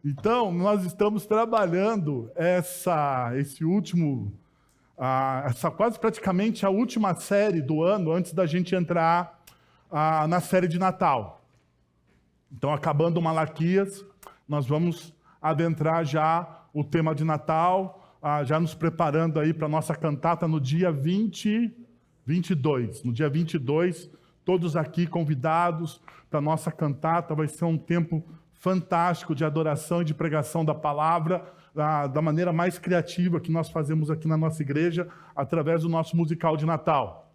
Então, nós estamos trabalhando essa quase praticamente a última série do ano, antes da gente entrar na série de Natal. Então, acabando Malaquias, nós vamos adentrar já o tema de Natal, já nos preparando aí para a nossa cantata no dia 22. No dia 22, todos aqui convidados para a nossa cantata. Vai ser um tempo fantástico de adoração e de pregação da palavra, da maneira mais criativa que nós fazemos aqui na nossa igreja, através do nosso musical de Natal.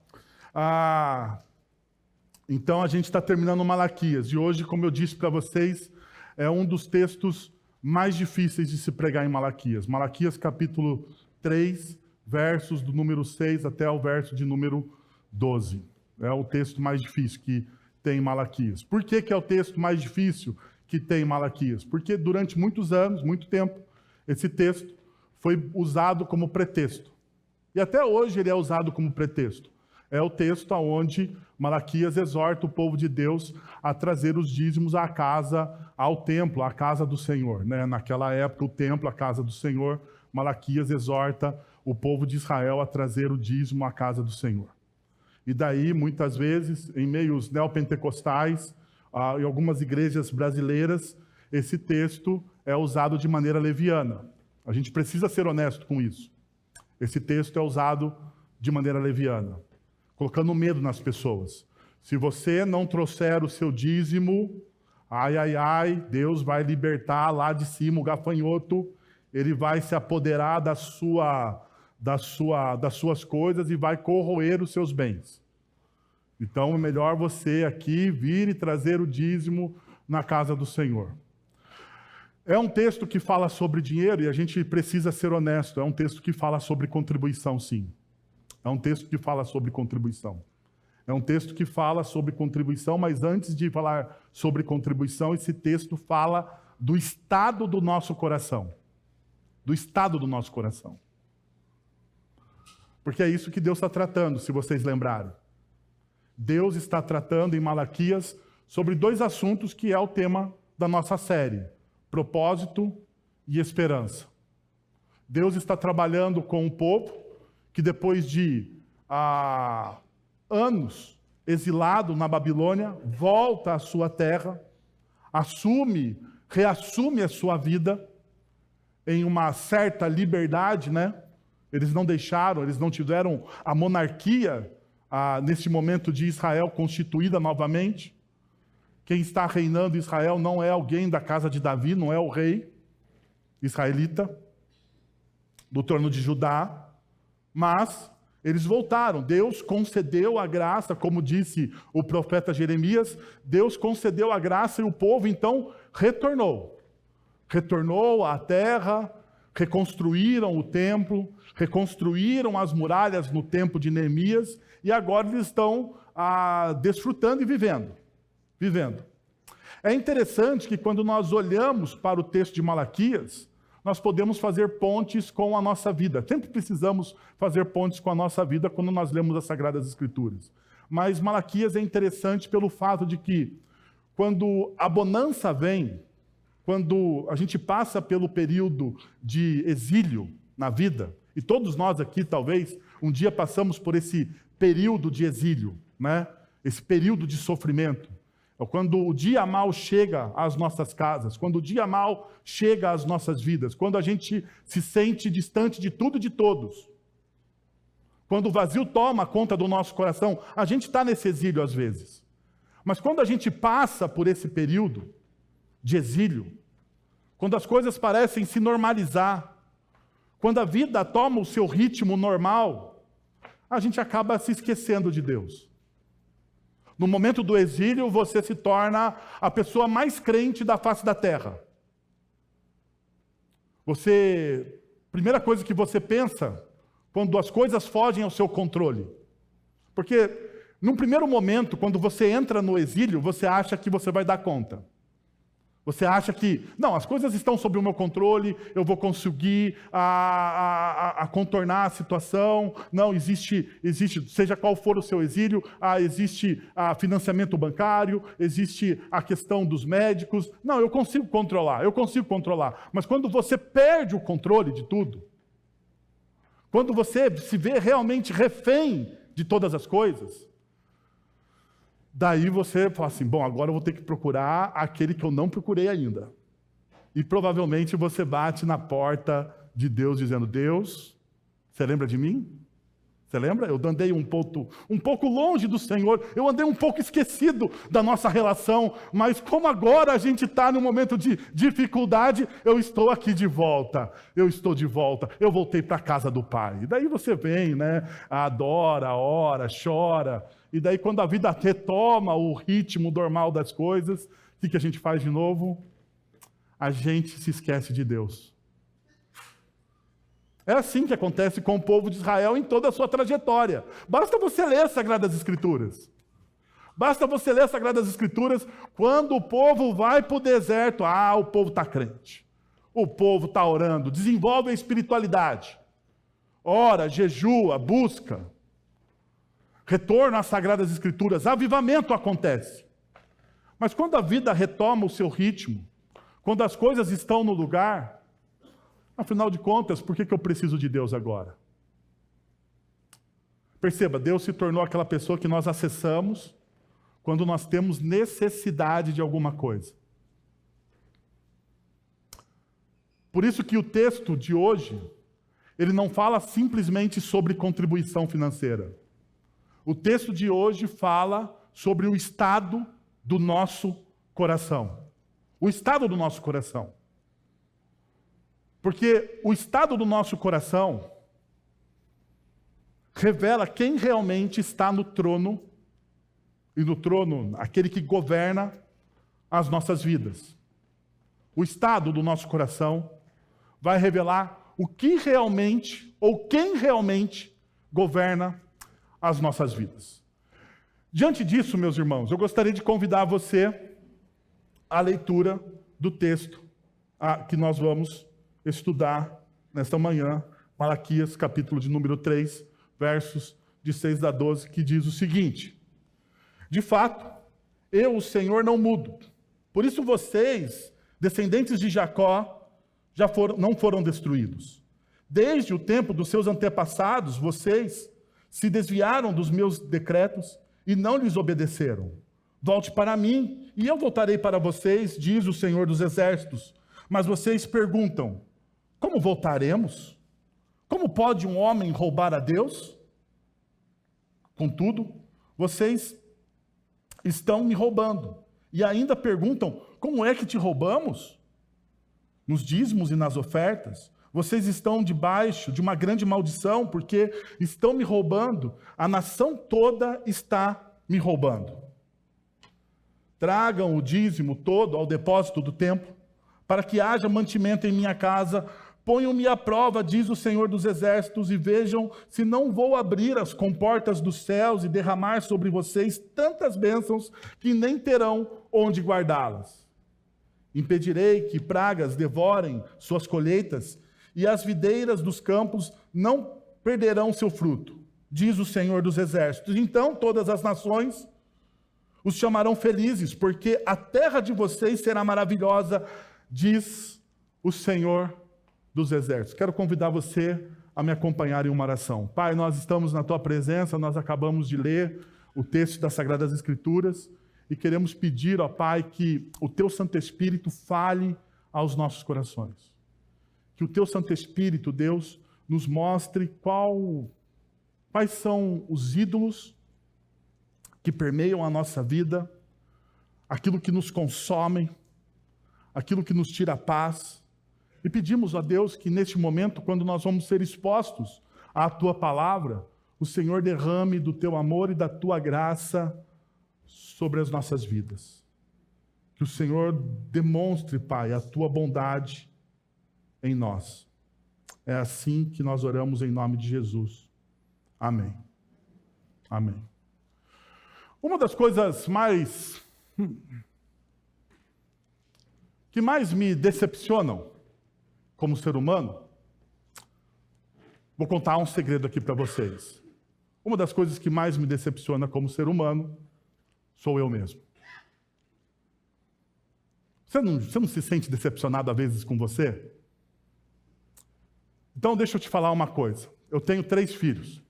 Então, a gente está terminando Malaquias. E hoje, como eu disse para vocês, é um dos textos mais difíceis de se pregar em Malaquias. Malaquias, capítulo 3, versos do número 6 até o verso de número 12. É o texto mais difícil que tem em Malaquias. Por que é o texto mais difícil que tem em Malaquias? Porque durante muitos anos, muito tempo, esse texto foi usado como pretexto. E até hoje ele é usado como pretexto. É o texto onde Malaquias exorta o povo de Deus a trazer os dízimos ao templo, à casa do Senhor. Naquela época, o templo, a casa do Senhor, Malaquias exorta o povo de Israel a trazer o dízimo à casa do Senhor. E daí, muitas vezes, em meios neopentecostais, em algumas igrejas brasileiras, esse texto é usado de maneira leviana. A gente precisa ser honesto com isso. Esse texto é usado de maneira leviana, colocando medo nas pessoas. Se você não trouxer o seu dízimo, Deus vai libertar lá de cima o gafanhoto, ele vai se apoderar das suas coisas e vai corroer os seus bens. Então é melhor você aqui vir e trazer o dízimo na casa do Senhor. É um texto que fala sobre dinheiro e a gente precisa ser honesto. É um texto que fala sobre contribuição, sim. É um texto que fala sobre contribuição. É um texto que fala sobre contribuição, mas antes de falar sobre contribuição, esse texto fala do estado do nosso coração. Do estado do nosso coração. Porque é isso que Deus está tratando, se vocês lembrarem. Deus está tratando em Malaquias sobre dois assuntos que é o tema da nossa série: propósito e esperança. Deus está trabalhando com um povo que depois de anos exilado na Babilônia, volta à sua terra, reassume a sua vida em uma certa liberdade, Eles não tiveram a monarquia nesse momento de Israel constituída novamente. Quem está reinando em Israel não é alguém da casa de Davi, não é o rei israelita do trono de Judá, mas eles voltaram. Deus concedeu a graça, como disse o profeta Jeremias, Deus concedeu a graça e o povo então retornou. Retornou à terra, reconstruíram o templo, reconstruíram as muralhas no tempo de Neemias e agora eles estão desfrutando e vivendo. É interessante que quando nós olhamos para o texto de Malaquias, nós podemos fazer pontes com a nossa vida. Sempre precisamos fazer pontes com a nossa vida quando nós lemos as Sagradas Escrituras. Mas Malaquias é interessante pelo fato de que, quando a bonança vem, quando a gente passa pelo período de exílio na vida, e todos nós aqui, talvez, um dia passamos por esse período de exílio, Esse período de sofrimento. Quando o dia mal chega às nossas casas, quando o dia mal chega às nossas vidas, quando a gente se sente distante de tudo e de todos, quando o vazio toma conta do nosso coração, a gente está nesse exílio às vezes. Mas quando a gente passa por esse período de exílio, quando as coisas parecem se normalizar, quando a vida toma o seu ritmo normal, a gente acaba se esquecendo de Deus. No momento do exílio, você se torna a pessoa mais crente da face da terra. Primeira coisa que você pensa, quando as coisas fogem ao seu controle. Porque, num primeiro momento, quando você entra no exílio, você acha que você vai dar conta. Você acha que, não, as coisas estão sob o meu controle, eu vou conseguir a contornar a situação. Não, existe, seja qual for o seu exílio, existe financiamento bancário, existe a questão dos médicos. Não, eu consigo controlar. Mas quando você perde o controle de tudo, quando você se vê realmente refém de todas as coisas, daí você fala assim, bom, agora eu vou ter que procurar aquele que eu não procurei ainda. E provavelmente você bate na porta de Deus dizendo, Deus, você lembra de mim? Você lembra? Eu andei um pouco longe do Senhor, eu andei um pouco esquecido da nossa relação, mas como agora a gente está num momento de dificuldade, eu estou aqui de volta, eu voltei para a casa do Pai. E daí você vem, né? Adora, ora, chora, e daí quando a vida retoma o ritmo normal das coisas, o que a gente faz de novo? A gente se esquece de Deus. É assim que acontece com o povo de Israel em toda a sua trajetória. Basta você ler as Sagradas Escrituras. Basta você ler as Sagradas Escrituras quando o povo vai para o deserto. O povo está crente. O povo está orando. Desenvolve a espiritualidade. Ora, jejua, busca. Retorna às Sagradas Escrituras. Avivamento acontece. Mas quando a vida retoma o seu ritmo, quando as coisas estão no lugar, afinal de contas, por que eu preciso de Deus agora? Perceba, Deus se tornou aquela pessoa que nós acessamos quando nós temos necessidade de alguma coisa. Por isso que o texto de hoje, ele não fala simplesmente sobre contribuição financeira. O texto de hoje fala sobre o estado do nosso coração. O estado do nosso coração. Porque o estado do nosso coração revela quem realmente está no trono, e no trono, aquele que governa as nossas vidas. O estado do nosso coração vai revelar o que realmente, ou quem realmente governa as nossas vidas. Diante disso, meus irmãos, eu gostaria de convidar você à leitura do texto que nós vamos estudar nesta manhã, Malaquias, capítulo de número 3, versos de 6 a 12, que diz o seguinte: de fato, eu, o Senhor, não mudo. Por isso vocês, descendentes de Jacó, não foram destruídos. Desde o tempo dos seus antepassados, vocês se desviaram dos meus decretos e não lhes obedeceram. Volte para mim, e eu voltarei para vocês, diz o Senhor dos Exércitos. Mas vocês perguntam, como voltaremos? Como pode um homem roubar a Deus? Contudo, vocês estão me roubando. E ainda perguntam, como é que te roubamos? Nos dízimos e nas ofertas. Vocês estão debaixo de uma grande maldição, porque estão me roubando. A nação toda está me roubando. Tragam o dízimo todo ao depósito do templo, para que haja mantimento em minha casa. Ponham-me à prova, diz o Senhor dos Exércitos, e vejam se não vou abrir as comportas dos céus e derramar sobre vocês tantas bênçãos que nem terão onde guardá-las. Impedirei que pragas devorem suas colheitas, e as videiras dos campos não perderão seu fruto, diz o Senhor dos Exércitos. Então todas as nações os chamarão felizes, porque a terra de vocês será maravilhosa, diz o Senhor dos Exércitos. Quero convidar você a me acompanhar em uma oração. Pai, nós estamos na Tua presença, nós acabamos de ler o texto das Sagradas Escrituras e queremos pedir, ó Pai, que o Teu Santo Espírito fale aos nossos corações. Que o Teu Santo Espírito, Deus, nos mostre quais são os ídolos que permeiam a nossa vida, aquilo que nos consome, aquilo que nos tira a paz. E pedimos a Deus que neste momento, quando nós vamos ser expostos à Tua palavra, o Senhor derrame do Teu amor e da Tua graça sobre as nossas vidas. Que o Senhor demonstre, Pai, a Tua bondade em nós. É assim que nós oramos em nome de Jesus. Amém. Amém. Uma das coisas mais que mais me decepcionam como ser humano, vou contar um segredo aqui para vocês. Uma das coisas que mais me decepciona como ser humano sou eu mesmo. Você não se sente decepcionado às vezes com você? Então deixa eu te falar uma coisa. Eu tenho 3 filhos.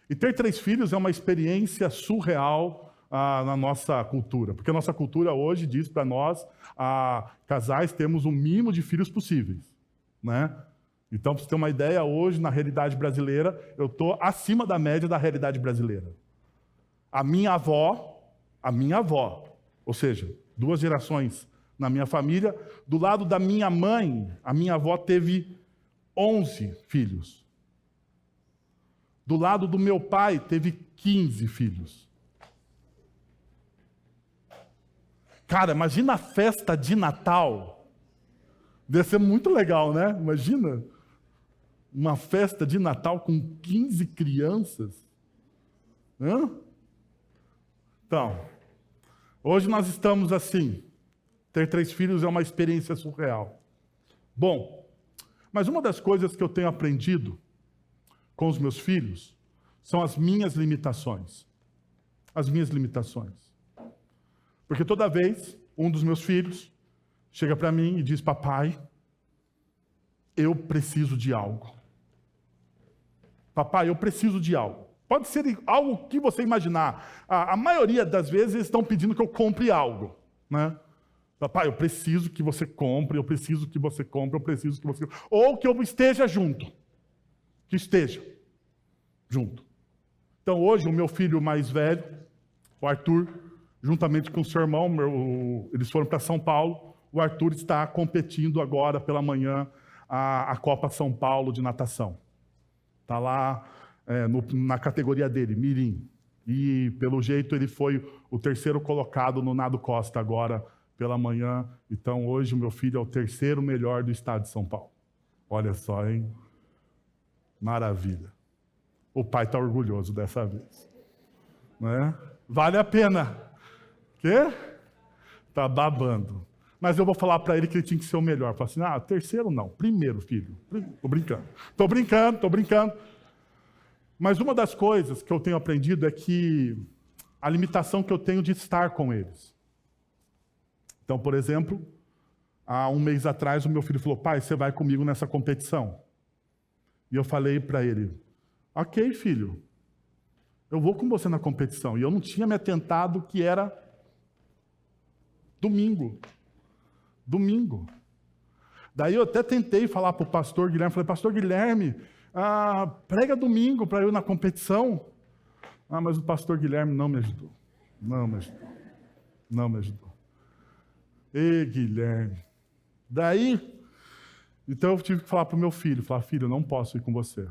E ter 3 filhos é uma experiência surreal na nossa cultura. Porque a nossa cultura hoje diz para nós, casais, temos o mínimo de filhos possíveis. Né? Então, para você ter uma ideia, hoje, na realidade brasileira, eu estou acima da média da realidade brasileira. A minha avó, ou seja, 2 gerações na minha família, do lado da minha mãe, a minha avó teve 11 filhos. Do lado do meu pai, teve 15 filhos. Cara, imagina a festa de Natal. Deve ser muito legal, né? Imagina uma festa de Natal com 15 crianças. Hã? Então, hoje nós estamos assim. Ter 3 filhos é uma experiência surreal. Bom, mas uma das coisas que eu tenho aprendido com os meus filhos são as minhas limitações. As minhas limitações. Porque toda vez, um dos meus filhos chega para mim e diz: papai, eu preciso de algo. Papai, eu preciso de algo. Pode ser algo que você imaginar. A maioria das vezes eles estão pedindo que eu compre algo. Né? Papai, eu preciso que você compre, eu preciso que você compre, eu preciso que você... Ou que eu esteja junto. Que esteja junto. Então hoje o meu filho mais velho, o Arthur, juntamente com o seu irmão, eles foram para São Paulo. O Arthur está competindo agora pela manhã a Copa São Paulo de natação. Está lá na categoria dele, Mirim. E pelo jeito ele foi o 3º colocado no nado costa agora pela manhã. Então hoje o meu filho é o 3º melhor do estado de São Paulo. Olha só, hein? Maravilha. O pai está orgulhoso dessa vez. Né? Vale a pena. Quê? Está babando. Mas eu vou falar para ele que ele tinha que ser o melhor. Falar assim, 3º não, 1º, filho. Estou brincando. Mas uma das coisas que eu tenho aprendido é que a limitação que eu tenho de estar com eles. Então, por exemplo, há um mês atrás, o meu filho falou: pai, você vai comigo nessa competição? E eu falei para ele: ok, filho, eu vou com você na competição. E eu não tinha me atentado que era domingo. Daí eu até tentei falar para o pastor Guilherme, falei: pastor Guilherme, prega domingo para eu ir na competição. Mas o pastor Guilherme não me ajudou. Ei, Guilherme. Daí, então eu tive que falar para o meu filho, filho, eu não posso ir com você.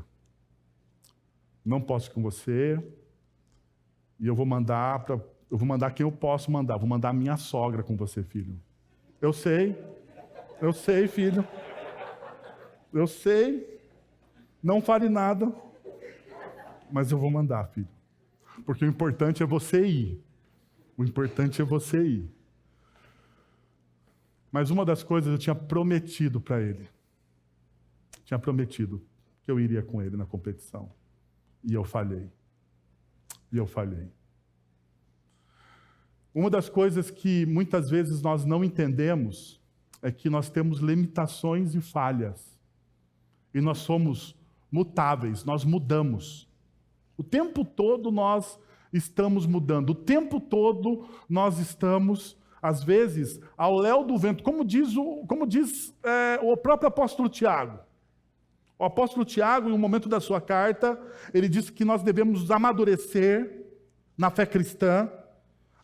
Não posso ir com você. E eu vou mandar quem eu posso mandar. Vou mandar a minha sogra com você, filho. Eu sei, filho. Eu sei. Não fale nada. Mas eu vou mandar, filho. Porque o importante é você ir. Mas uma das coisas eu tinha prometido para ele. Tinha prometido que eu iria com ele na competição. E eu falhei. Uma das coisas que muitas vezes nós não entendemos é que nós temos limitações e falhas. E nós somos mutáveis, nós mudamos. O tempo todo nós estamos mudando. O tempo todo nós estamos, às vezes, ao léu do vento. Como diz o próprio apóstolo Tiago. O apóstolo Tiago, em um momento da sua carta, ele diz que nós devemos amadurecer na fé cristã,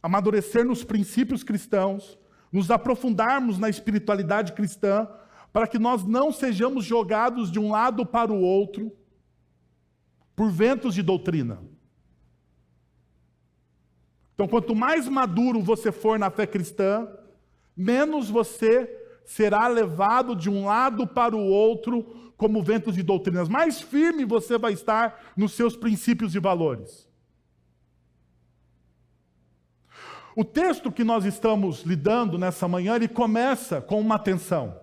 amadurecer nos princípios cristãos, nos aprofundarmos na espiritualidade cristã, para que nós não sejamos jogados de um lado para o outro por ventos de doutrina. Então, quanto mais maduro você for na fé cristã, menos você será levado de um lado para o outro como ventos de doutrinas. Mais firme você vai estar nos seus princípios e valores. O texto que nós estamos lidando nessa manhã, ele começa com uma tensão.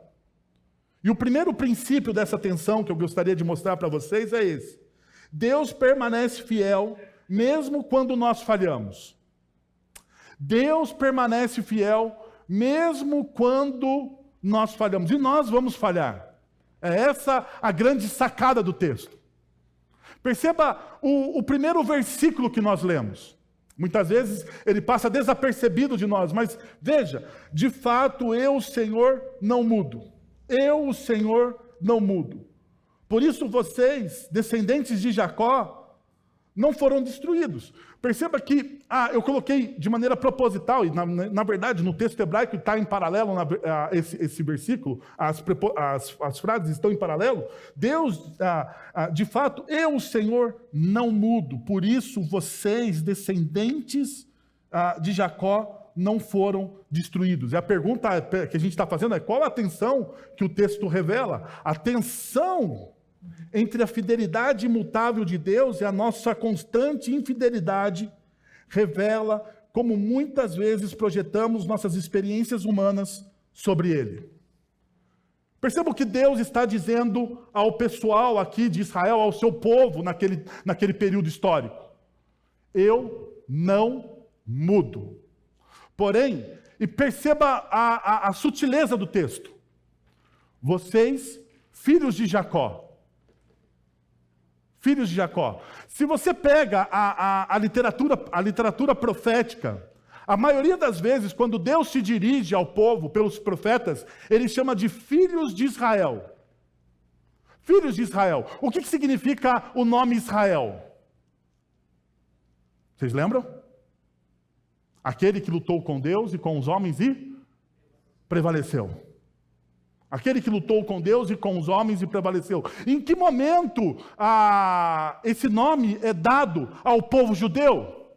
E o primeiro princípio dessa tensão que eu gostaria de mostrar para vocês é esse. Deus permanece fiel mesmo quando nós falhamos. Deus permanece fiel mesmo quando nós falhamos. E nós vamos falhar. É essa a grande sacada do texto. Perceba o primeiro versículo que nós lemos. Muitas vezes ele passa desapercebido de nós, mas veja, de fato eu, o Senhor, não mudo. Eu, o Senhor, não mudo. Por isso vocês, descendentes de Jacó, não foram destruídos. Perceba que eu coloquei de maneira proposital, e na verdade no texto hebraico está em paralelo esse versículo, as frases estão em paralelo. Deus, de fato, eu, o Senhor, não mudo. Por isso vocês, descendentes de Jacó, não foram destruídos. E a pergunta que a gente está fazendo é: qual a tensão que o texto revela? A tensão entre a fidelidade imutável de Deus e a nossa constante infidelidade revela como muitas vezes projetamos nossas experiências humanas sobre Ele. Perceba o que Deus está dizendo ao pessoal aqui de Israel, ao seu povo naquele período histórico. Eu não mudo. Porém, e perceba a sutileza do texto. Vocês, filhos de Jacó, se você pega a literatura profética, a maioria das vezes, quando Deus se dirige ao povo pelos profetas, ele chama de filhos de Israel. Filhos de Israel. O que significa o nome Israel? Vocês lembram? Aquele que lutou com Deus e com os homens e prevaleceu. Aquele que lutou com Deus e com os homens e prevaleceu. Em que momento esse nome é dado ao povo judeu?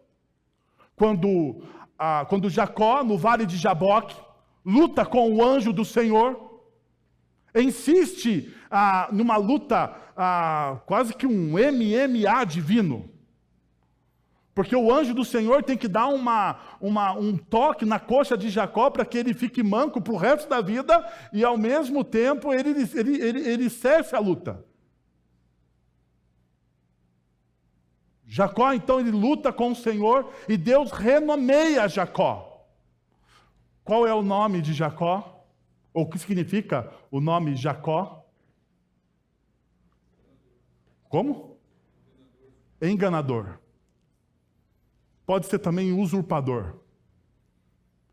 Quando Jacó, no vale de Jaboque, luta com o anjo do Senhor, insiste numa luta quase que um MMA divino. Porque o anjo do Senhor tem que dar um toque na coxa de Jacó para que ele fique manco para o resto da vida e, ao mesmo tempo, ele cesse a luta. Jacó, então, ele luta com o Senhor e Deus renomeia Jacó. Qual é o nome de Jacó? Ou o que significa o nome Jacó? Como? Enganador. Pode ser também usurpador.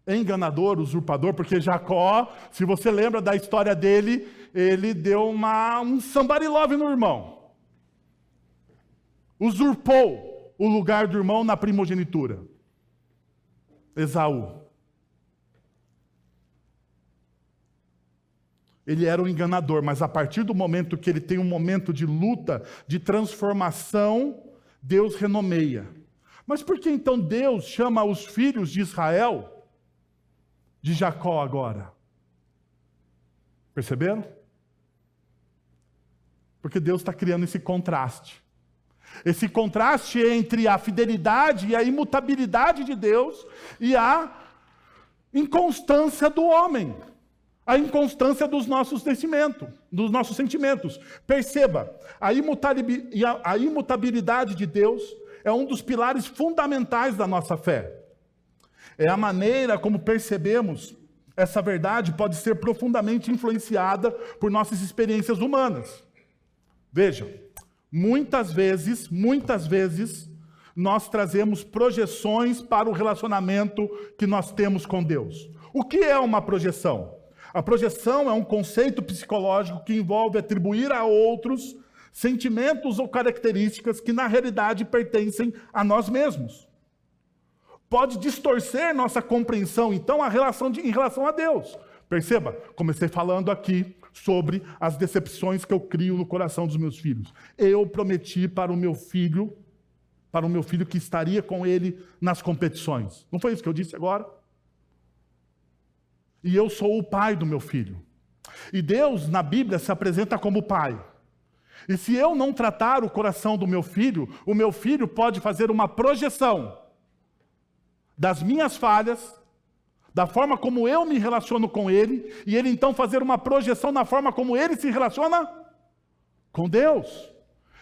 Enganador, usurpador, porque Jacó, se você lembra da história dele, ele deu um somebody love no irmão. Usurpou o lugar do irmão na primogenitura. Esaú. Ele era um enganador, mas a partir do momento que ele tem um momento de luta, de transformação, Deus renomeia. Mas por que então Deus chama os filhos de Israel de Jacó agora? Perceberam? Porque Deus está criando esse contraste. Esse contraste entre a fidelidade e a imutabilidade de Deus e a inconstância do homem. A inconstância dos nossos sentimentos. Perceba, a imutabilidade de Deus é um dos pilares fundamentais da nossa fé. É a maneira como percebemos essa verdade pode ser profundamente influenciada por nossas experiências humanas. Veja, muitas vezes, nós trazemos projeções para o relacionamento que nós temos com Deus. O que é uma projeção? A projeção é um conceito psicológico que envolve atribuir a outros sentimentos ou características que na realidade pertencem a nós mesmos. Pode distorcer nossa compreensão, então, em relação a Deus. Perceba, comecei falando aqui sobre as decepções que eu crio no coração dos meus filhos. Eu prometi para o meu filho que estaria com ele nas competições. Não foi isso que eu disse agora? E eu sou o pai do meu filho. E Deus, na Bíblia, se apresenta como pai. E se eu não tratar o coração do meu filho, o meu filho pode fazer uma projeção das minhas falhas, da forma como eu me relaciono com Ele, e Ele então fazer uma projeção na forma como Ele se relaciona com Deus.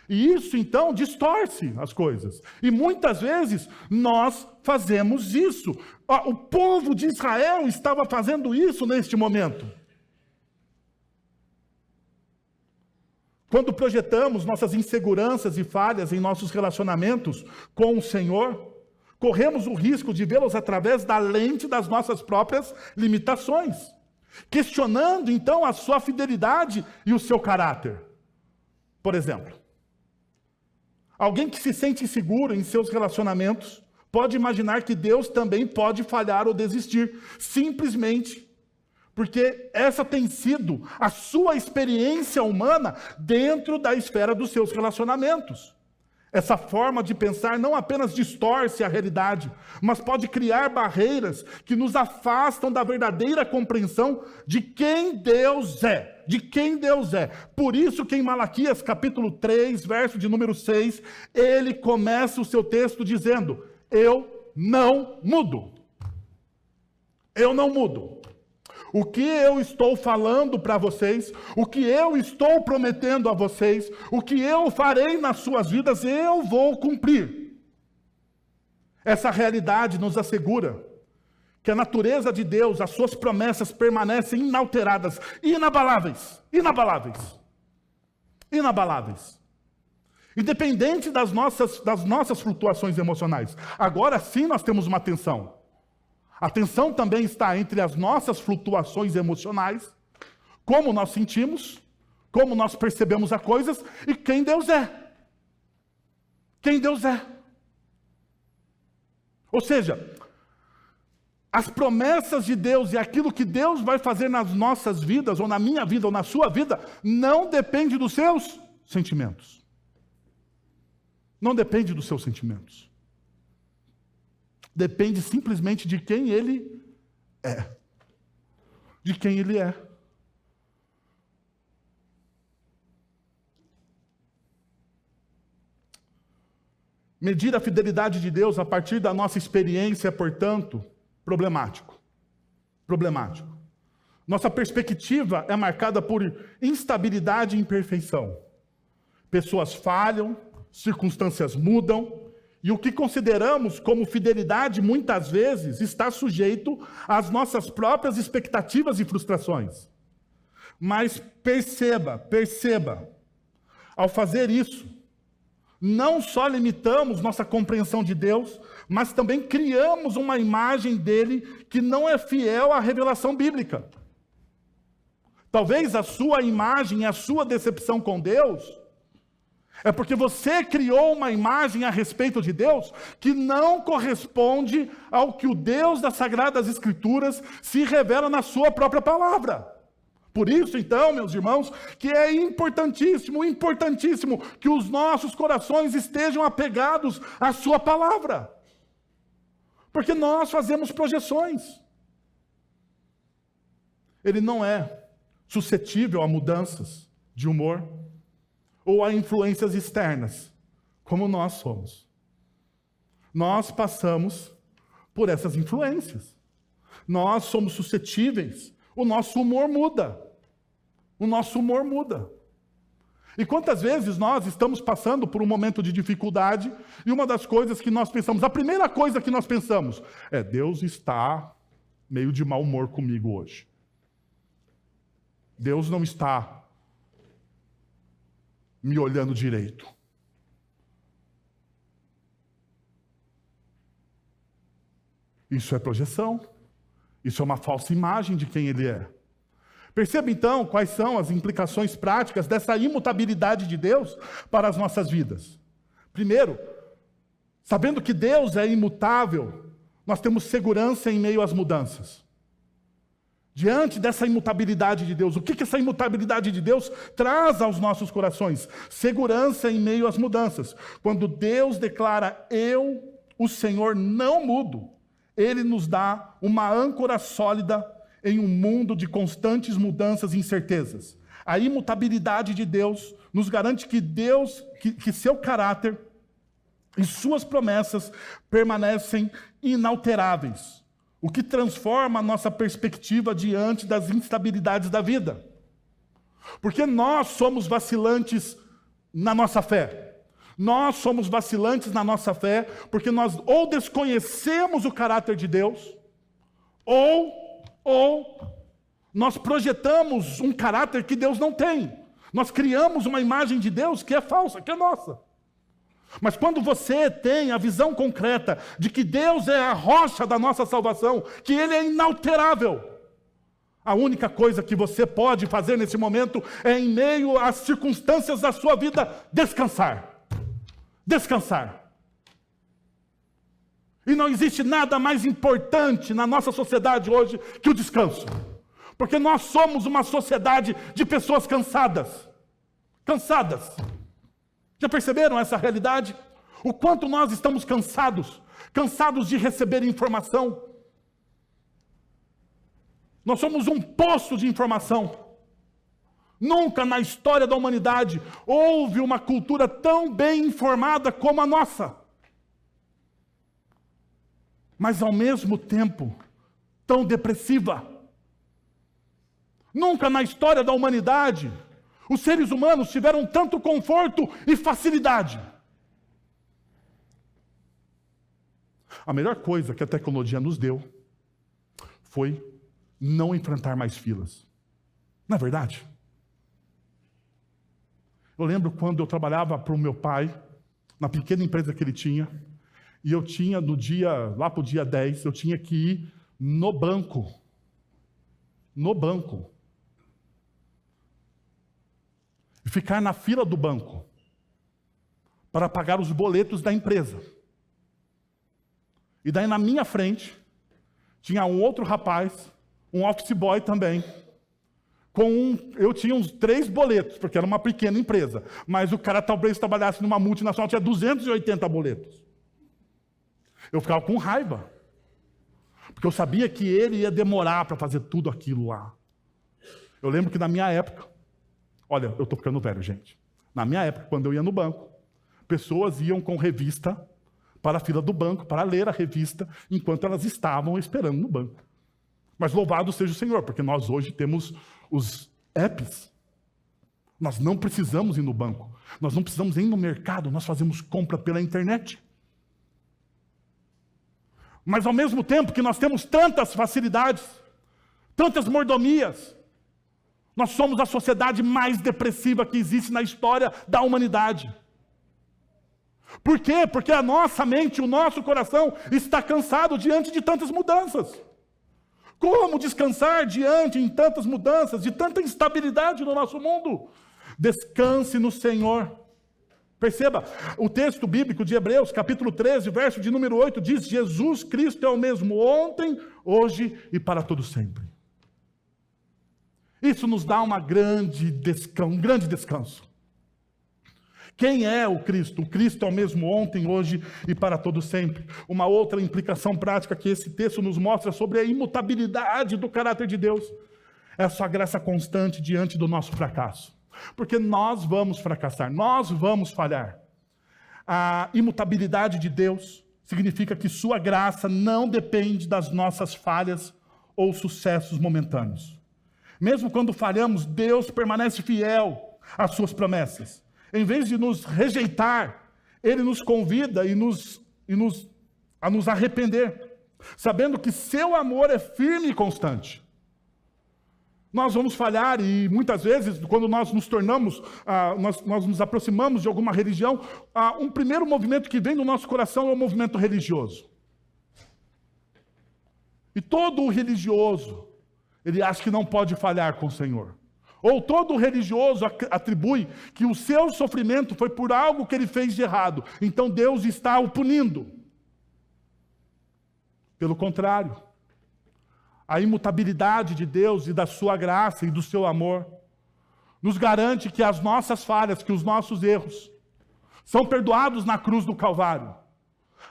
E isso então distorce as coisas. E muitas vezes nós fazemos isso. O povo de Israel estava fazendo isso neste momento. Quando projetamos nossas inseguranças e falhas em nossos relacionamentos com o Senhor, corremos o risco de vê-los através da lente das nossas próprias limitações, questionando então a sua fidelidade e o seu caráter. Por exemplo, alguém que se sente inseguro em seus relacionamentos pode imaginar que Deus também pode falhar ou desistir, simplesmente porque essa tem sido a sua experiência humana dentro da esfera dos seus relacionamentos. Essa forma de pensar não apenas distorce a realidade, mas pode criar barreiras que nos afastam da verdadeira compreensão de quem Deus é. De quem Deus é. Por isso que em Malaquias capítulo 3, verso de número 6, ele começa o seu texto dizendo: eu não mudo. Eu não mudo. O que eu estou falando para vocês, o que eu estou prometendo a vocês, o que eu farei nas suas vidas, eu vou cumprir. Essa realidade nos assegura que a natureza de Deus, as suas promessas permanecem inalteradas, inabaláveis, inabaláveis, inabaláveis. Independente das nossas flutuações emocionais. Agora sim nós temos uma tensão. A tensão também está entre as nossas flutuações emocionais, como nós sentimos, como nós percebemos as coisas e quem Deus é. Quem Deus é. Ou seja, as promessas de Deus e aquilo que Deus vai fazer nas nossas vidas, ou na minha vida, ou na sua vida, não depende dos seus sentimentos. Não depende dos seus sentimentos. Depende simplesmente de quem Ele é. De quem Ele é. Medir a fidelidade de Deus a partir da nossa experiência é, portanto, problemático. Problemático. Nossa perspectiva é marcada por instabilidade e imperfeição. Pessoas falham, circunstâncias mudam, e o que consideramos como fidelidade, muitas vezes, está sujeito às nossas próprias expectativas e frustrações. Mas perceba, ao fazer isso, não só limitamos nossa compreensão de Deus, mas também criamos uma imagem dele que não é fiel à revelação bíblica. Talvez a sua imagem, a sua decepção com Deus é porque você criou uma imagem a respeito de Deus que não corresponde ao que o Deus das Sagradas Escrituras se revela na sua própria palavra. Por isso, então, meus irmãos, que é importantíssimo, importantíssimo que os nossos corações estejam apegados à sua palavra. Porque nós fazemos projeções. Ele não é suscetível a mudanças de humor ou a influências externas, como nós somos. Nós passamos por essas influências. Nós somos suscetíveis. O nosso humor muda. O nosso humor muda. E quantas vezes nós estamos passando por um momento de dificuldade e uma das coisas que nós pensamos, a primeira coisa que nós pensamos é: Deus está meio de mau humor comigo hoje. Deus não está me olhando direito. Isso é projeção. Isso é uma falsa imagem de quem Ele é. Perceba então quais são as implicações práticas dessa imutabilidade de Deus para as nossas vidas. Primeiro, sabendo que Deus é imutável, nós temos segurança em meio às mudanças. Diante dessa imutabilidade de Deus, o que essa imutabilidade de Deus traz aos nossos corações? Segurança em meio às mudanças. Quando Deus declara: eu, o Senhor, não mudo, Ele nos dá uma âncora sólida em um mundo de constantes mudanças e incertezas. A imutabilidade de Deus nos garante que seu caráter e suas promessas permanecem inalteráveis, o que transforma a nossa perspectiva diante das instabilidades da vida. Porque nós somos vacilantes na nossa fé. Nós somos vacilantes na nossa fé porque nós ou desconhecemos o caráter de Deus, ou nós projetamos um caráter que Deus não tem. Nós criamos uma imagem de Deus que é falsa, que é nossa. Mas quando você tem a visão concreta de que Deus é a rocha da nossa salvação, que Ele é inalterável, a única coisa que você pode fazer nesse momento é, em meio às circunstâncias da sua vida, descansar. Descansar. E não existe nada mais importante na nossa sociedade hoje que o descanso. Porque nós somos uma sociedade de pessoas cansadas. Cansadas. Já perceberam essa realidade? O quanto nós estamos cansados. Cansados de receber informação. Nós somos um poço de informação. Nunca na história da humanidade houve uma cultura tão bem informada como a nossa. Mas ao mesmo tempo, tão depressiva. Nunca na história da humanidade, os seres humanos tiveram tanto conforto e facilidade. A melhor coisa que a tecnologia nos deu foi não enfrentar mais filas. Não é verdade? Eu lembro quando eu trabalhava para o meu pai, na pequena empresa que ele tinha, e eu tinha lá para o dia 10, eu tinha que ir no banco. No banco. E ficar na fila do banco para pagar os boletos da empresa. E daí na minha frente tinha um outro rapaz, um office boy também. Eu tinha uns 3 boletos, porque era uma pequena empresa. Mas o cara talvez trabalhasse numa multinacional, tinha 280 boletos. Eu ficava com raiva. Porque eu sabia que ele ia demorar para fazer tudo aquilo lá. Eu lembro que na minha época, olha, eu estou ficando velho, gente. Na minha época, quando eu ia no banco, pessoas iam com revista para a fila do banco, para ler a revista, enquanto elas estavam esperando no banco. Mas louvado seja o Senhor, porque nós hoje temos os apps. Nós não precisamos ir no banco. Nós não precisamos ir no mercado, nós fazemos compra pela internet. Mas ao mesmo tempo que nós temos tantas facilidades, tantas mordomias, nós somos a sociedade mais depressiva que existe na história da humanidade. Por quê? Porque a nossa mente, o nosso coração está cansado diante de tantas mudanças. Como descansar diante de tantas mudanças, de tanta instabilidade no nosso mundo? Descanse no Senhor. Perceba, o texto bíblico de Hebreus, capítulo 13, verso de número 8, diz: Jesus Cristo é o mesmo ontem, hoje e para todo sempre. Isso nos dá um grande descanso. Quem é o Cristo? O Cristo é o mesmo ontem, hoje e para todo sempre. Uma outra implicação prática que esse texto nos mostra sobre a imutabilidade do caráter de Deus é a sua graça constante diante do nosso fracasso. Porque nós vamos fracassar, nós vamos falhar. A imutabilidade de Deus significa que sua graça não depende das nossas falhas ou sucessos momentâneos. Mesmo quando falhamos, Deus permanece fiel às suas promessas. Em vez de nos rejeitar, Ele nos convida a nos arrepender, sabendo que seu amor é firme e constante. Nós vamos falhar e muitas vezes, quando nós nos tornamos, nós nos aproximamos de alguma religião, um primeiro movimento que vem do nosso coração é o movimento religioso. E todo religioso, ele acha que não pode falhar com o Senhor. Ou todo religioso atribui que o seu sofrimento foi por algo que ele fez de errado. Então Deus está o punindo. Pelo contrário, a imutabilidade de Deus e da sua graça e do seu amor nos garante que as nossas falhas, que os nossos erros são perdoados na cruz do Calvário.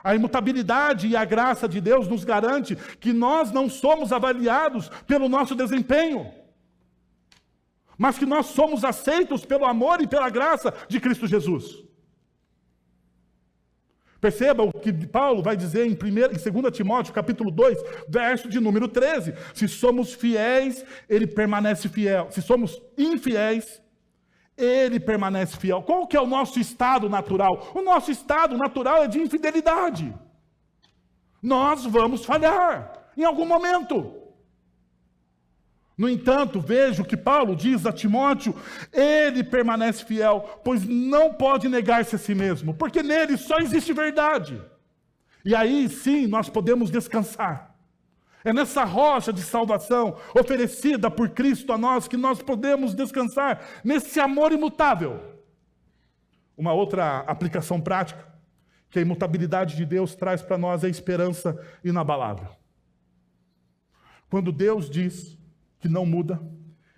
A imutabilidade e a graça de Deus nos garante que nós não somos avaliados pelo nosso desempenho, mas que nós somos aceitos pelo amor e pela graça de Cristo Jesus. Perceba o que Paulo vai dizer em 2 Timóteo, capítulo 2, verso de número 13. Se somos fiéis, ele permanece fiel. Se somos infiéis, ele permanece fiel. Qual que é o nosso estado natural? O nosso estado natural é de infidelidade. Nós vamos falhar em algum momento. No entanto, veja o que Paulo diz a Timóteo: ele permanece fiel, pois não pode negar-se a si mesmo, porque nele só existe verdade. E aí sim nós podemos descansar. É nessa rocha de salvação oferecida por Cristo a nós que nós podemos descansar, nesse amor imutável. Uma outra aplicação prática que a imutabilidade de Deus traz para nós é a esperança inabalável. Quando Deus diz que não muda,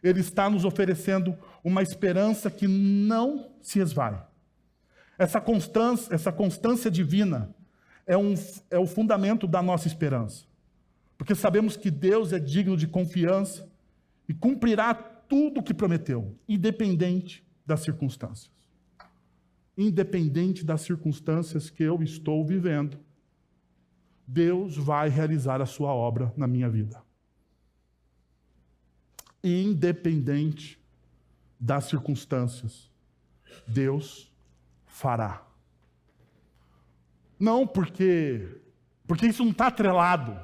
Ele está nos oferecendo uma esperança que não se esvai. Essa constância divina é o fundamento da nossa esperança. Porque sabemos que Deus é digno de confiança e cumprirá tudo o que prometeu, independente das circunstâncias. Independente das circunstâncias que eu estou vivendo, Deus vai realizar a sua obra na minha vida. Independente das circunstâncias, Deus fará. Não porque isso não está atrelado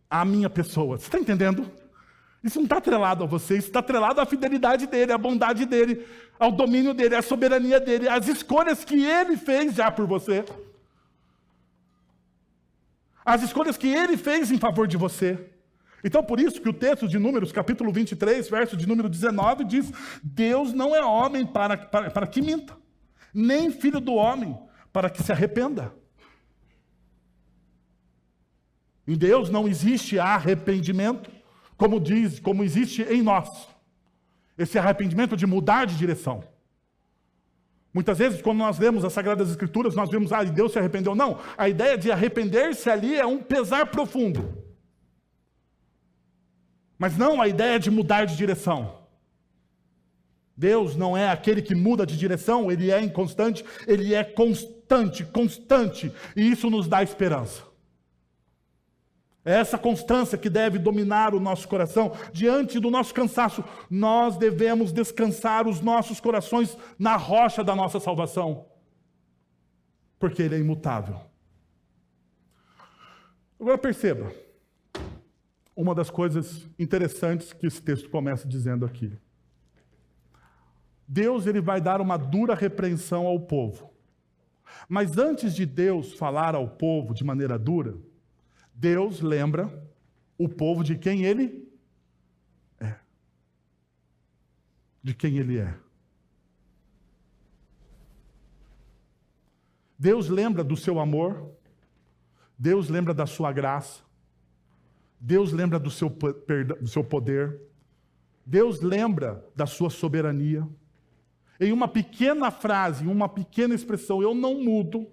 à minha pessoa. Você está entendendo? Isso não está atrelado a você, isso está atrelado à fidelidade dele, à bondade dele, ao domínio dele, à soberania dele, às escolhas que ele fez já por você. As escolhas que ele fez em favor de você. Então, por isso que o texto de Números, capítulo 23, verso de número 19, diz: Deus não é homem para que minta, nem filho do homem para que se arrependa. Em Deus não existe arrependimento, como existe em nós. Esse arrependimento de mudar de direção. Muitas vezes, quando nós lemos as Sagradas Escrituras, nós vemos, Deus se arrependeu. Não, a ideia de arrepender-se ali é um pesar profundo. Mas não a ideia de mudar de direção. Deus não é aquele que muda de direção, Ele é inconstante, Ele é constante, e isso nos dá esperança. É essa constância que deve dominar o nosso coração. Diante do nosso cansaço, nós devemos descansar os nossos corações na rocha da nossa salvação, porque Ele é imutável. Agora perceba, uma das coisas interessantes que esse texto começa dizendo aqui. Deus ele vai dar uma dura repreensão ao povo. Mas antes de Deus falar ao povo de maneira dura, Deus lembra o povo de quem ele é. De quem ele é. Deus lembra do seu amor, Deus lembra da sua graça, Deus lembra do seu poder, Deus lembra da sua soberania. Em uma pequena frase, em uma pequena expressão: eu não mudo.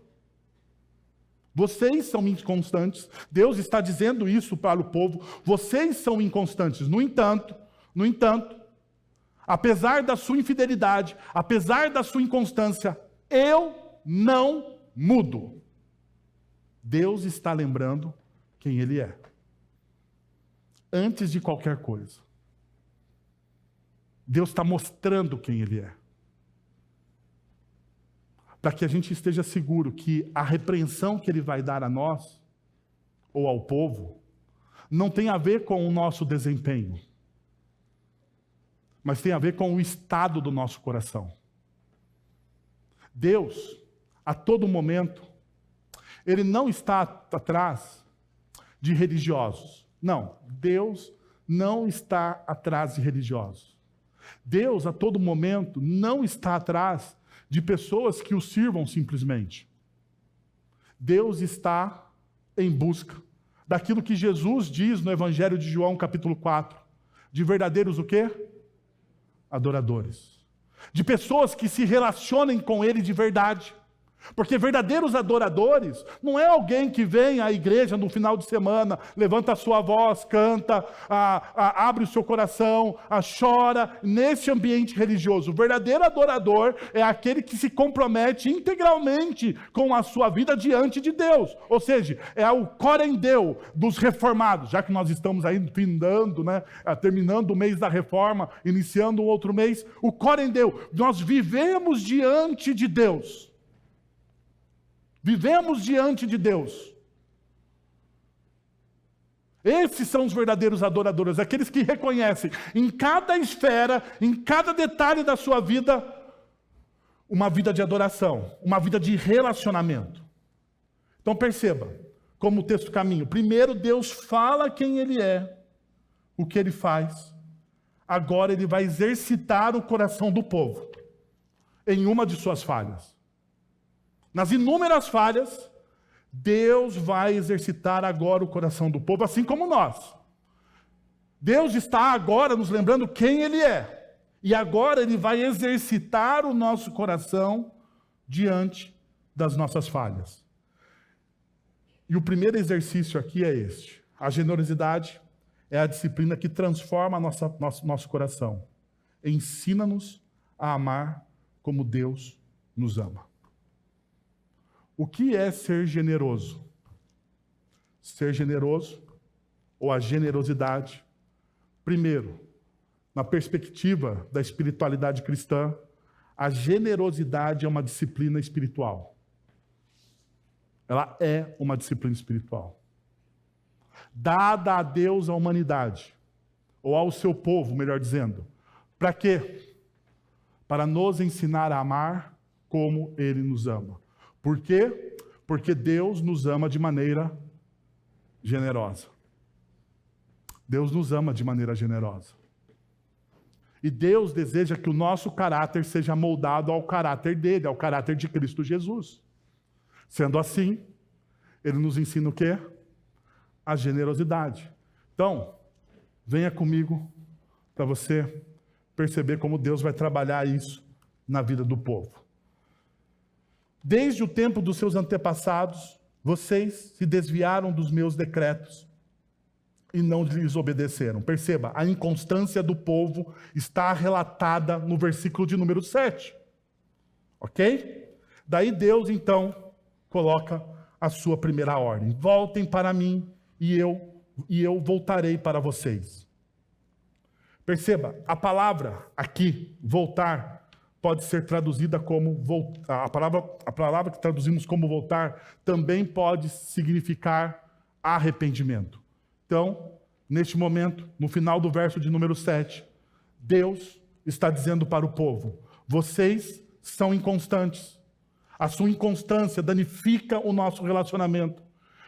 Vocês são inconstantes. Deus está dizendo isso para o povo. Vocês são inconstantes. No entanto, apesar da sua infidelidade, apesar da sua inconstância, eu não mudo. Deus está lembrando quem Ele é. Antes de qualquer coisa. Deus está mostrando quem Ele é. Para que a gente esteja seguro que a repreensão que Ele vai dar a nós, ou ao povo, não tem a ver com o nosso desempenho, mas tem a ver com o estado do nosso coração. Deus, a todo momento, Ele não está atrás de religiosos. Não, Deus não está atrás de religiosos. Deus, a todo momento, não está atrás de pessoas que o sirvam simplesmente. Deus está em busca daquilo que Jesus diz no Evangelho de João, capítulo 4. De verdadeiros o quê? Adoradores. De pessoas que se relacionem com Ele de verdade. Porque verdadeiros adoradores não é alguém que vem à igreja no final de semana, levanta a sua voz, canta, abre o seu coração, chora nesse ambiente religioso. O verdadeiro adorador é aquele que se compromete integralmente com a sua vida diante de Deus. Ou seja, é o corendeu dos reformados, já que nós estamos aí findando, né, terminando o mês da reforma, iniciando um outro mês. O corendeu, nós vivemos diante de Deus. Vivemos diante de Deus. Esses são os verdadeiros adoradores, aqueles que reconhecem em cada esfera, em cada detalhe da sua vida, uma vida de adoração, uma vida de relacionamento. Então perceba como o texto caminha. Primeiro Deus fala quem Ele é, o que Ele faz. Agora Ele vai exercitar o coração do povo em uma de suas falhas. Nas inúmeras falhas, Deus vai exercitar agora o coração do povo, assim como nós. Deus está agora nos lembrando quem Ele é. E agora Ele vai exercitar o nosso coração diante das nossas falhas. E o primeiro exercício aqui é este. A generosidade é a disciplina que transforma nosso coração. Ensina-nos a amar como Deus nos ama. O que é ser generoso? Ser generoso, ou a generosidade, primeiro, na perspectiva da espiritualidade cristã, a generosidade é uma disciplina espiritual. Ela é uma disciplina espiritual. Dada a Deus à humanidade, ou ao seu povo, melhor dizendo. Para quê? Para nos ensinar a amar como Ele nos ama. Por quê? Porque Deus nos ama de maneira generosa. Deus nos ama de maneira generosa. E Deus deseja que o nosso caráter seja moldado ao caráter dele, ao caráter de Cristo Jesus. Sendo assim, Ele nos ensina o quê? A generosidade. Então, venha comigo para você perceber como Deus vai trabalhar isso na vida do povo. Desde o tempo dos seus antepassados, vocês se desviaram dos meus decretos e não lhes obedeceram. Perceba, a inconstância do povo está relatada no versículo de número 7. Ok? Daí Deus, então, coloca a sua primeira ordem. Voltem para mim e eu voltarei para vocês. Perceba, a palavra aqui, voltar, pode ser traduzida como voltar. A palavra que traduzimos como voltar também pode significar arrependimento. Então, neste momento, no final do verso de número 7, Deus está dizendo para o povo: vocês são inconstantes. A sua inconstância danifica o nosso relacionamento.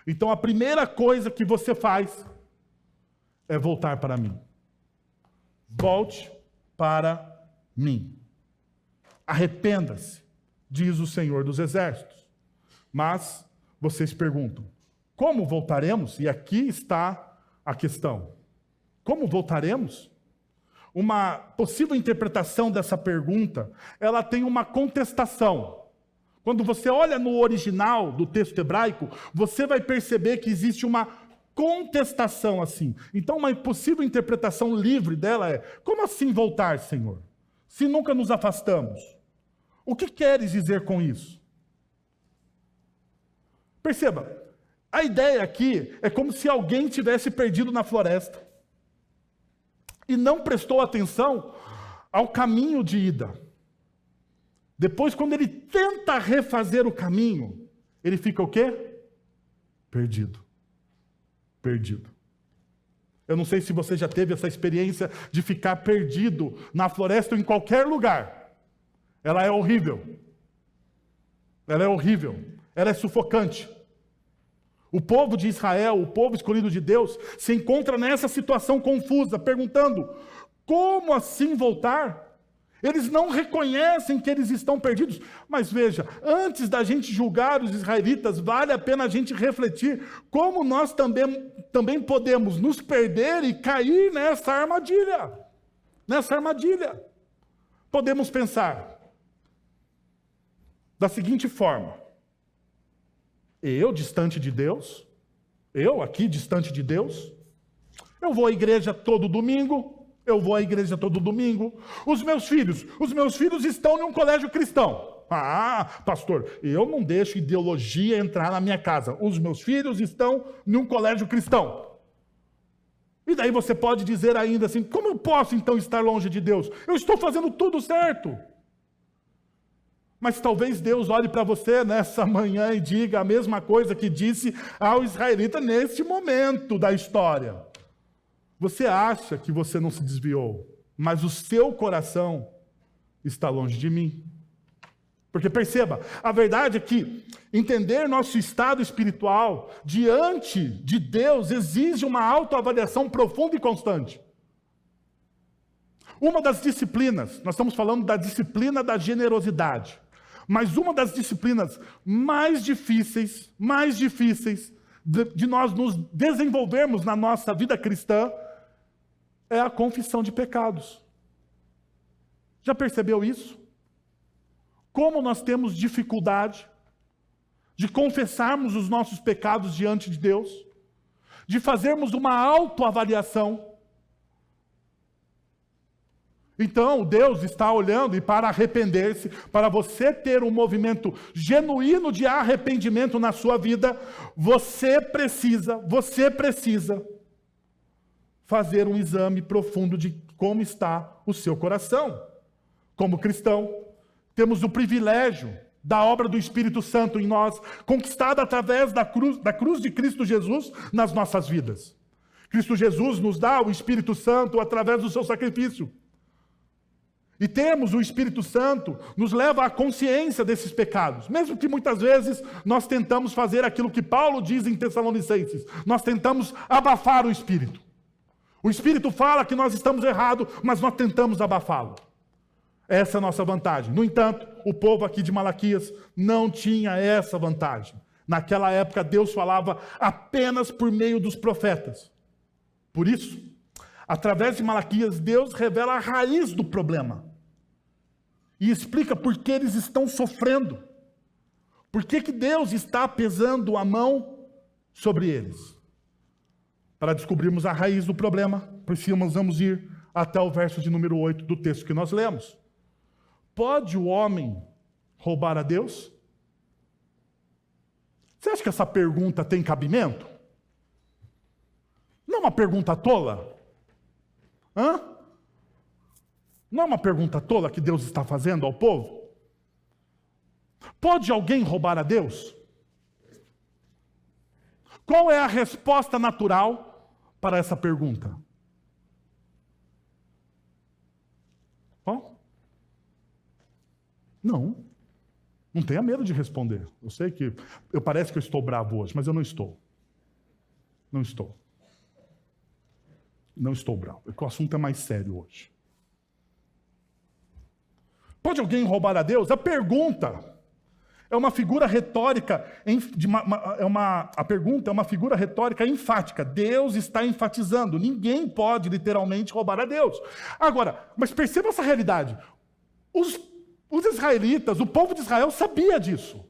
Então, a primeira coisa que você faz é voltar para mim. Volte para mim. Arrependa-se, diz o Senhor dos Exércitos. Mas vocês perguntam: como voltaremos? E aqui está a questão. Como voltaremos? Uma possível interpretação dessa pergunta, ela tem uma contestação. Quando você olha no original do texto hebraico, você vai perceber que existe uma contestação assim. Então, uma possível interpretação livre dela é: como assim voltar, Senhor? Se nunca nos afastamos. O que queres dizer com isso? Perceba, a ideia aqui é como se alguém tivesse perdido na floresta e não prestou atenção ao caminho de ida. Depois, quando ele tenta refazer o caminho, ele fica o quê? Perdido. Perdido. Eu não sei se você já teve essa experiência de ficar perdido na floresta ou em qualquer lugar. Ela é horrível. Ela é horrível. Ela é sufocante. O povo de Israel, o povo escolhido de Deus, se encontra nessa situação confusa, perguntando: como assim voltar? Eles não reconhecem que eles estão perdidos. Mas veja, antes da gente julgar os israelitas, vale a pena a gente refletir como nós também podemos nos perder e cair nessa armadilha. Nessa armadilha. Podemos pensar: da seguinte forma: eu distante de Deus, eu aqui distante de Deus, eu vou à igreja todo domingo, Os meus filhos estão em um colégio cristão. Ah, pastor, eu não deixo ideologia entrar na minha casa. Os meus filhos estão em um colégio cristão. E daí você pode dizer ainda assim: como eu posso então estar longe de Deus? Eu estou fazendo tudo certo. Mas talvez Deus olhe para você nessa manhã e diga a mesma coisa que disse ao israelita neste momento da história. Você acha que você não se desviou, mas o seu coração está longe de mim. Porque perceba, a verdade é que entender nosso estado espiritual diante de Deus exige uma autoavaliação profunda e constante. Uma das disciplinas, nós estamos falando da disciplina da generosidade, mas uma das disciplinas mais difíceis de nós nos desenvolvermos na nossa vida cristã é a confissão de pecados. Já percebeu isso? Como nós temos dificuldade de confessarmos os nossos pecados diante de Deus, de fazermos uma autoavaliação. Então, Deus está olhando, e para arrepender-se, para você ter um movimento genuíno de arrependimento na sua vida, você precisa fazer um exame profundo de como está o seu coração. Como cristão, temos o privilégio da obra do Espírito Santo em nós, conquistada através da cruz de Cristo Jesus nas nossas vidas. Cristo Jesus nos dá o Espírito Santo através do seu sacrifício. E termos o Espírito Santo nos leva à consciência desses pecados, mesmo que muitas vezes nós tentamos fazer aquilo que Paulo diz em Tessalonicenses, nós tentamos abafar o Espírito. O Espírito fala que nós estamos errados, mas nós tentamos abafá-lo. Essa é a nossa vantagem. No entanto, o povo aqui de Malaquias não tinha essa vantagem. Naquela época, Deus falava apenas por meio dos profetas. Por isso, através de Malaquias, Deus revela a raiz do problema. E explica por que eles estão sofrendo. Por que Deus está pesando a mão sobre eles. Para descobrirmos a raiz do problema, precisamos ir até o verso de número 8 do texto que nós lemos. Pode o homem roubar a Deus? Você acha que essa pergunta tem cabimento? Não é uma pergunta tola? Não é uma pergunta tola que Deus está fazendo ao povo? Pode alguém roubar a Deus? Qual é a resposta natural para essa pergunta? Não. Não tenha medo de responder. Eu sei que parece que eu estou bravo hoje, mas eu não estou. Não estou. Não estou bravo. Porque o assunto é mais sério hoje. Pode alguém roubar a Deus? A pergunta é uma figura retórica, a pergunta é uma figura retórica enfática. Deus está enfatizando. Ninguém pode literalmente roubar a Deus. Agora, mas perceba essa realidade. Os israelitas, o povo de Israel sabia disso.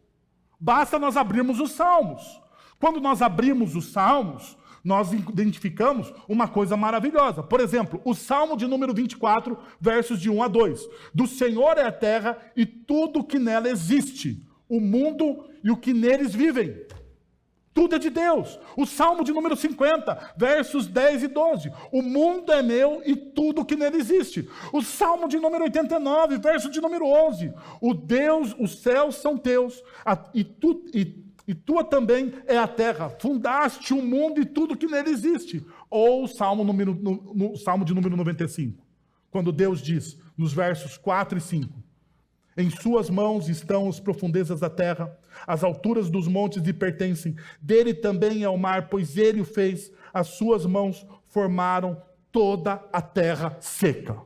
Basta nós abrirmos os Salmos. Quando nós abrimos os Salmos, nós identificamos uma coisa maravilhosa. Por exemplo, o Salmo de número 24, versos de 1 a 2. Do Senhor é a terra e tudo que nela existe, o mundo e o que neles vivem. Tudo é de Deus. O Salmo de número 50, versos 10 e 12. O mundo é meu e tudo que nele existe. O Salmo de número 89, verso de número 11. Os céus são teus e tua também é a terra. Fundaste o mundo e tudo que nele existe. Ou o Salmo de número 95. Quando Deus diz, nos versos 4 e 5. Em suas mãos estão as profundezas da terra, as alturas dos montes lhe pertencem. Dele também é o mar, pois ele o fez. As suas mãos formaram toda a terra seca.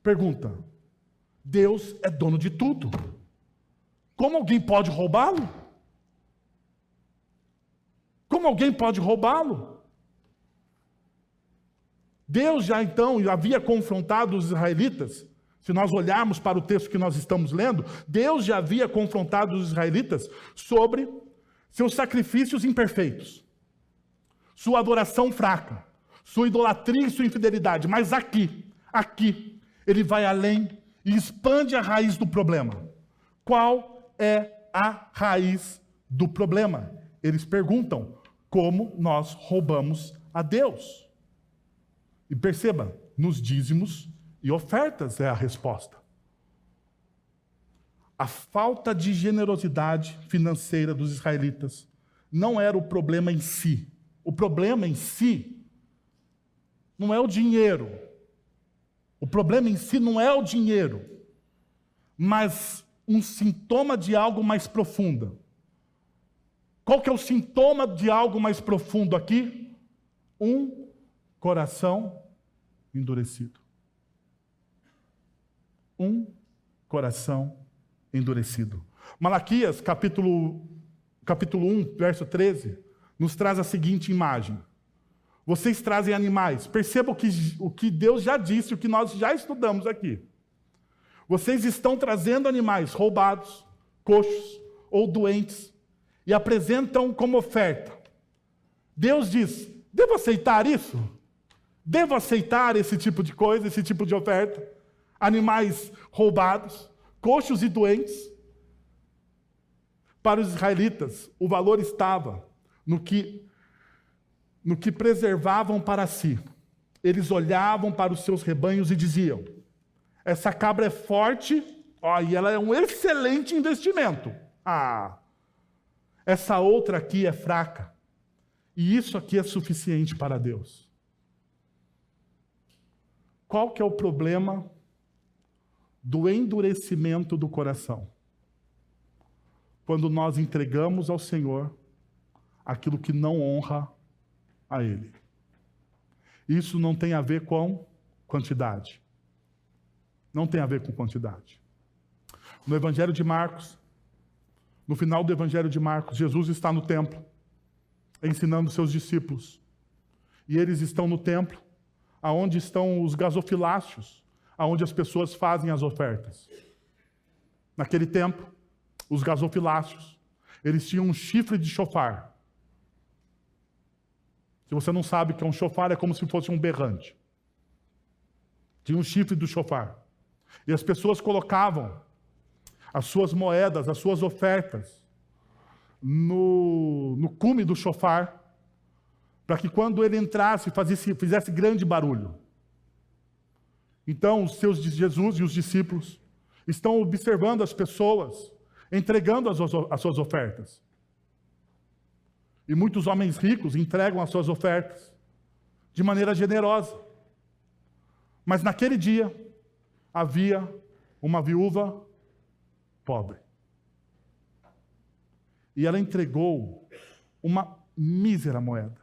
Pergunta: Deus é dono de tudo. Como alguém pode roubá-lo? Como alguém pode roubá-lo? Deus já então havia confrontado os israelitas. Se nós olharmos para o texto que nós estamos lendo, Deus já havia confrontado os israelitas sobre seus sacrifícios imperfeitos, sua adoração fraca, sua idolatria e sua infidelidade. Mas aqui, ele vai além e expande a raiz do problema. Qual é a raiz do problema? Eles perguntam: como nós roubamos a Deus? E perceba, nos dízimos e ofertas é a resposta. A falta de generosidade financeira dos israelitas não era o problema em si. O problema em si não é o dinheiro. O problema em si não é o dinheiro, mas um sintoma de algo mais profundo. Qual que é o sintoma de algo mais profundo aqui? Um coração endurecido. Um coração endurecido. Malaquias, capítulo 1, verso 13, nos traz a seguinte imagem. Vocês trazem animais. Perceba o que Deus já disse, o que nós já estudamos aqui. Vocês estão trazendo animais roubados, coxos ou doentes e apresentam como oferta. Deus diz: devo aceitar isso? Devo aceitar esse tipo de coisa, esse tipo de oferta? Animais roubados, coxos e doentes. Para os israelitas, o valor estava no que preservavam para si. Eles olhavam para os seus rebanhos e diziam: essa cabra é forte, e ela é um excelente investimento. Essa outra aqui é fraca, e isso aqui é suficiente para Deus. Qual que é o problema do endurecimento do coração? Quando nós entregamos ao Senhor aquilo que não honra a Ele. Isso não tem a ver com quantidade. Não tem a ver com quantidade. No Evangelho de Marcos, no final do Evangelho de Marcos, Jesus está no templo, ensinando seus discípulos. E eles estão no templo, aonde estão os gasofiláceos, aonde as pessoas fazem as ofertas. Naquele tempo, os gasofiláceos, eles tinham um chifre de chofar. Se você não sabe o que é um chofar, é como se fosse um berrante. Tinha um chifre do chofar. E as pessoas colocavam as suas moedas, as suas ofertas, no cume do chofar, para que quando ele entrasse, fizesse grande barulho. Então, Jesus e os discípulos estão observando as pessoas, entregando as suas ofertas. E muitos homens ricos entregam as suas ofertas de maneira generosa. Mas naquele dia, havia uma viúva pobre. E ela entregou uma mísera moeda.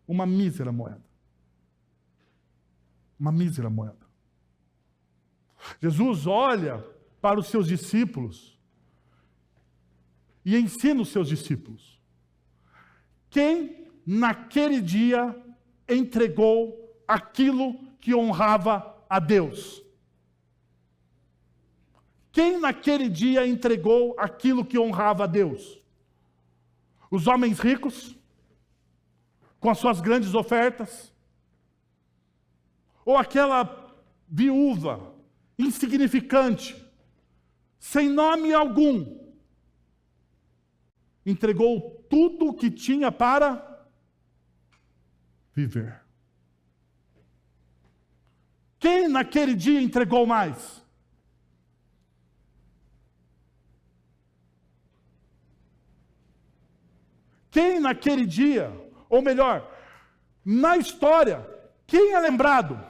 Uma mísera moeda. Uma mísera moeda. Jesus olha para os seus discípulos e ensina os seus discípulos. Quem naquele dia entregou aquilo que honrava a Deus? Quem naquele dia entregou aquilo que honrava a Deus? Os homens ricos, com as suas grandes ofertas? Ou aquela viúva insignificante, sem nome algum, entregou tudo o que tinha para viver? Quem naquele dia entregou mais? Quem naquele dia, ou melhor, na história, quem é lembrado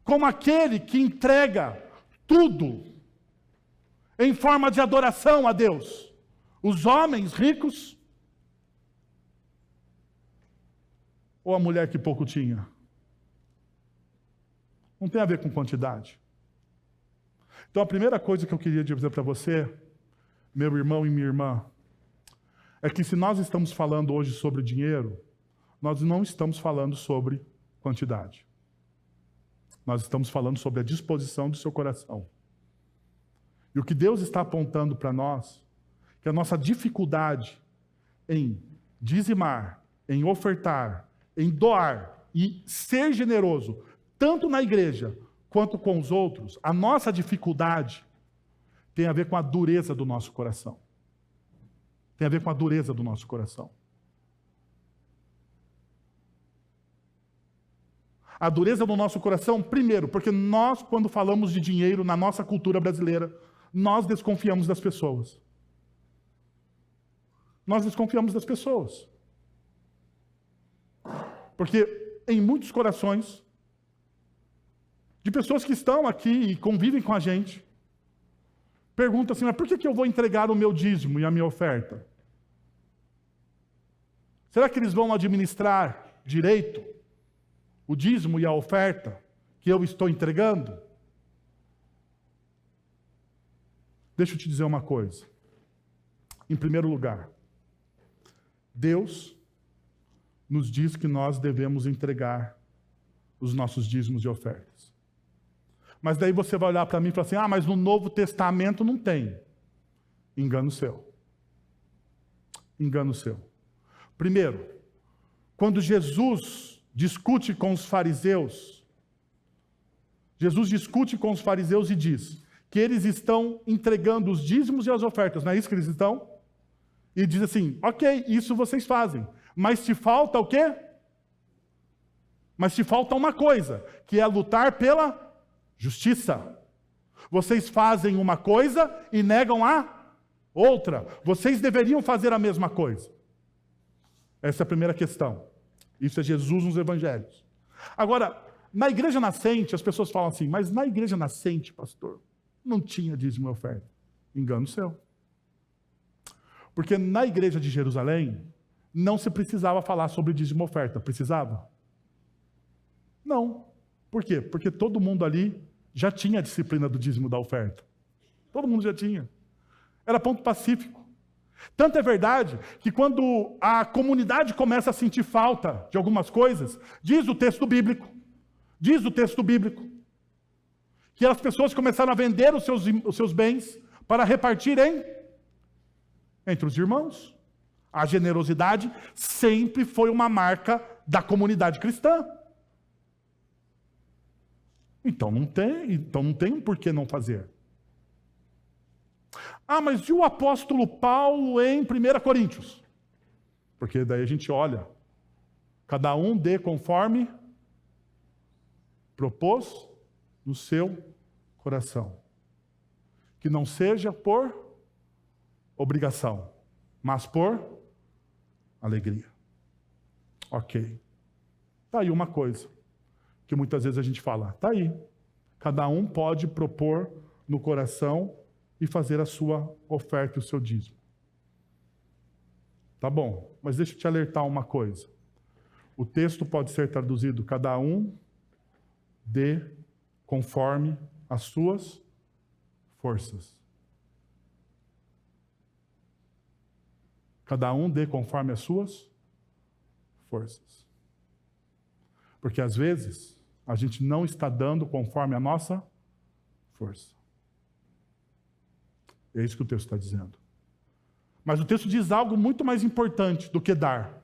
como aquele que entrega tudo em forma de adoração a Deus? Os homens ricos ou a mulher que pouco tinha? Não tem a ver com quantidade. Então a primeira coisa que eu queria dizer para você, meu irmão e minha irmã, é que se nós estamos falando hoje sobre dinheiro, nós não estamos falando sobre quantidade. Nós estamos falando sobre a disposição do seu coração. E o que Deus está apontando para nós, que a nossa dificuldade em dizimar, em ofertar, em doar e ser generoso, tanto na igreja quanto com os outros, a nossa dificuldade tem a ver com a dureza do nosso coração. Tem a ver com a dureza do nosso coração. A dureza do nosso coração, primeiro, porque nós, quando falamos de dinheiro na nossa cultura brasileira, nós desconfiamos das pessoas. Nós desconfiamos das pessoas. Porque em muitos corações, de pessoas que estão aqui e convivem com a gente, perguntam assim, mas por que eu vou entregar o meu dízimo e a minha oferta? Será que eles vão administrar direito o dízimo e a oferta que eu estou entregando? Deixa eu te dizer uma coisa. Em primeiro lugar, Deus nos diz que nós devemos entregar os nossos dízimos e ofertas. Mas daí você vai olhar para mim e falar assim, mas no Novo Testamento não tem. Engano seu. Engano seu. Primeiro, quando Jesus discute com os fariseus, e diz que eles estão entregando os dízimos e as ofertas, não é isso que eles estão? E diz assim, ok, isso vocês fazem, mas te falta o quê? Mas te falta uma coisa, que é lutar pela justiça. Vocês fazem uma coisa e negam a outra. Vocês deveriam fazer a mesma coisa. Essa é a primeira questão. Isso é Jesus nos evangelhos. Agora, na igreja nascente, as pessoas falam assim, mas na igreja nascente, pastor, não tinha dízimo e oferta. Engano seu. Porque na igreja de Jerusalém, não se precisava falar sobre dízimo e oferta. Precisava? Não. Por quê? Porque todo mundo ali já tinha a disciplina do dízimo e da oferta. Todo mundo já tinha. Era ponto pacífico. Tanto é verdade que quando a comunidade começa a sentir falta de algumas coisas, diz o texto bíblico, que as pessoas começaram a vender os seus bens para repartir entre os irmãos. A generosidade sempre foi uma marca da comunidade cristã. Então não tem por que não fazer. Mas e o apóstolo Paulo em 1 Coríntios? Porque daí a gente olha, cada um dê conforme propôs no seu coração. Que não seja por obrigação, mas por alegria. Ok. Está aí uma coisa que muitas vezes a gente fala, está aí. Cada um pode propor no coração e fazer a sua oferta e o seu dízimo. Tá bom, mas deixa eu te alertar uma coisa. O texto pode ser traduzido, cada um dê conforme as suas forças. Cada um dê conforme as suas forças. Porque às vezes a gente não está dando conforme a nossa força. É isso que o texto está dizendo. Mas o texto diz algo muito mais importante do que dar,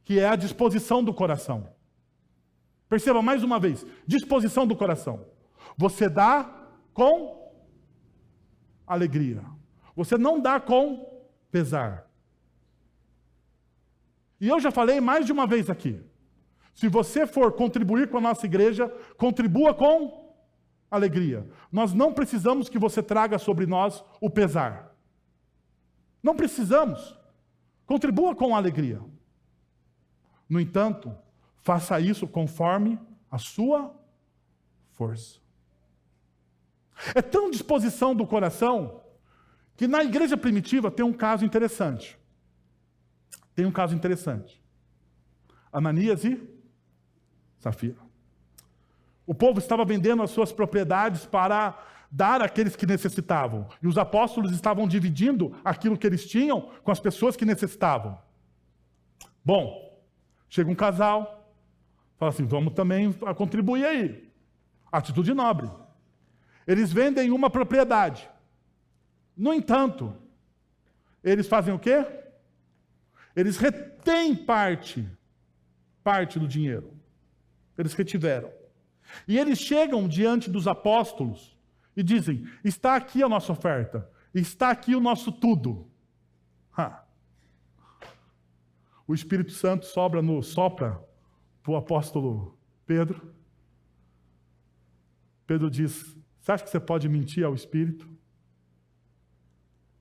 que é a disposição do coração. Perceba mais uma vez, disposição do coração. Você dá com alegria. Você não dá com pesar. E eu já falei mais de uma vez aqui. Se você for contribuir com a nossa igreja, contribua com alegria. Nós não precisamos que você traga sobre nós o pesar. Não precisamos. Contribua com alegria. No entanto, faça isso conforme a sua força. É tão disposição do coração que na igreja primitiva tem um caso interessante. Ananias e Safira. O povo estava vendendo as suas propriedades para dar àqueles que necessitavam. E os apóstolos estavam dividindo aquilo que eles tinham com as pessoas que necessitavam. Bom, chega um casal, fala assim, vamos também contribuir aí. Atitude nobre. Eles vendem uma propriedade. No entanto, eles fazem o quê? Eles retêm parte do dinheiro. Eles retiveram. E eles chegam diante dos apóstolos e dizem: está aqui a nossa oferta, está aqui o nosso tudo. O Espírito Santo sopra para o apóstolo Pedro. Pedro diz: você acha que você pode mentir ao Espírito?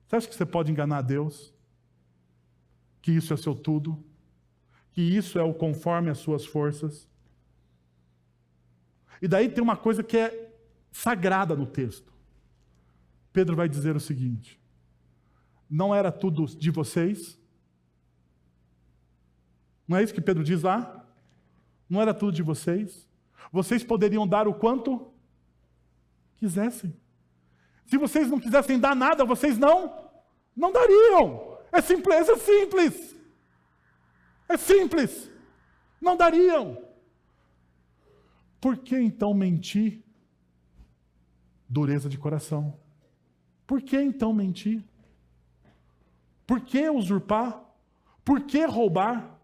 Você acha que você pode enganar Deus? Que isso é seu tudo? Que isso é o conforme as suas forças? E daí tem uma coisa que é sagrada no texto. Pedro vai dizer o seguinte: não era tudo de vocês? Não é isso que Pedro diz lá? Não era tudo de vocês? Vocês poderiam dar o quanto quisessem. Se vocês não quisessem dar nada, vocês não dariam. É simples, é simples. É simples. Não dariam. Por que então mentir? Dureza de coração. Por que então mentir? Por que usurpar? Por que roubar?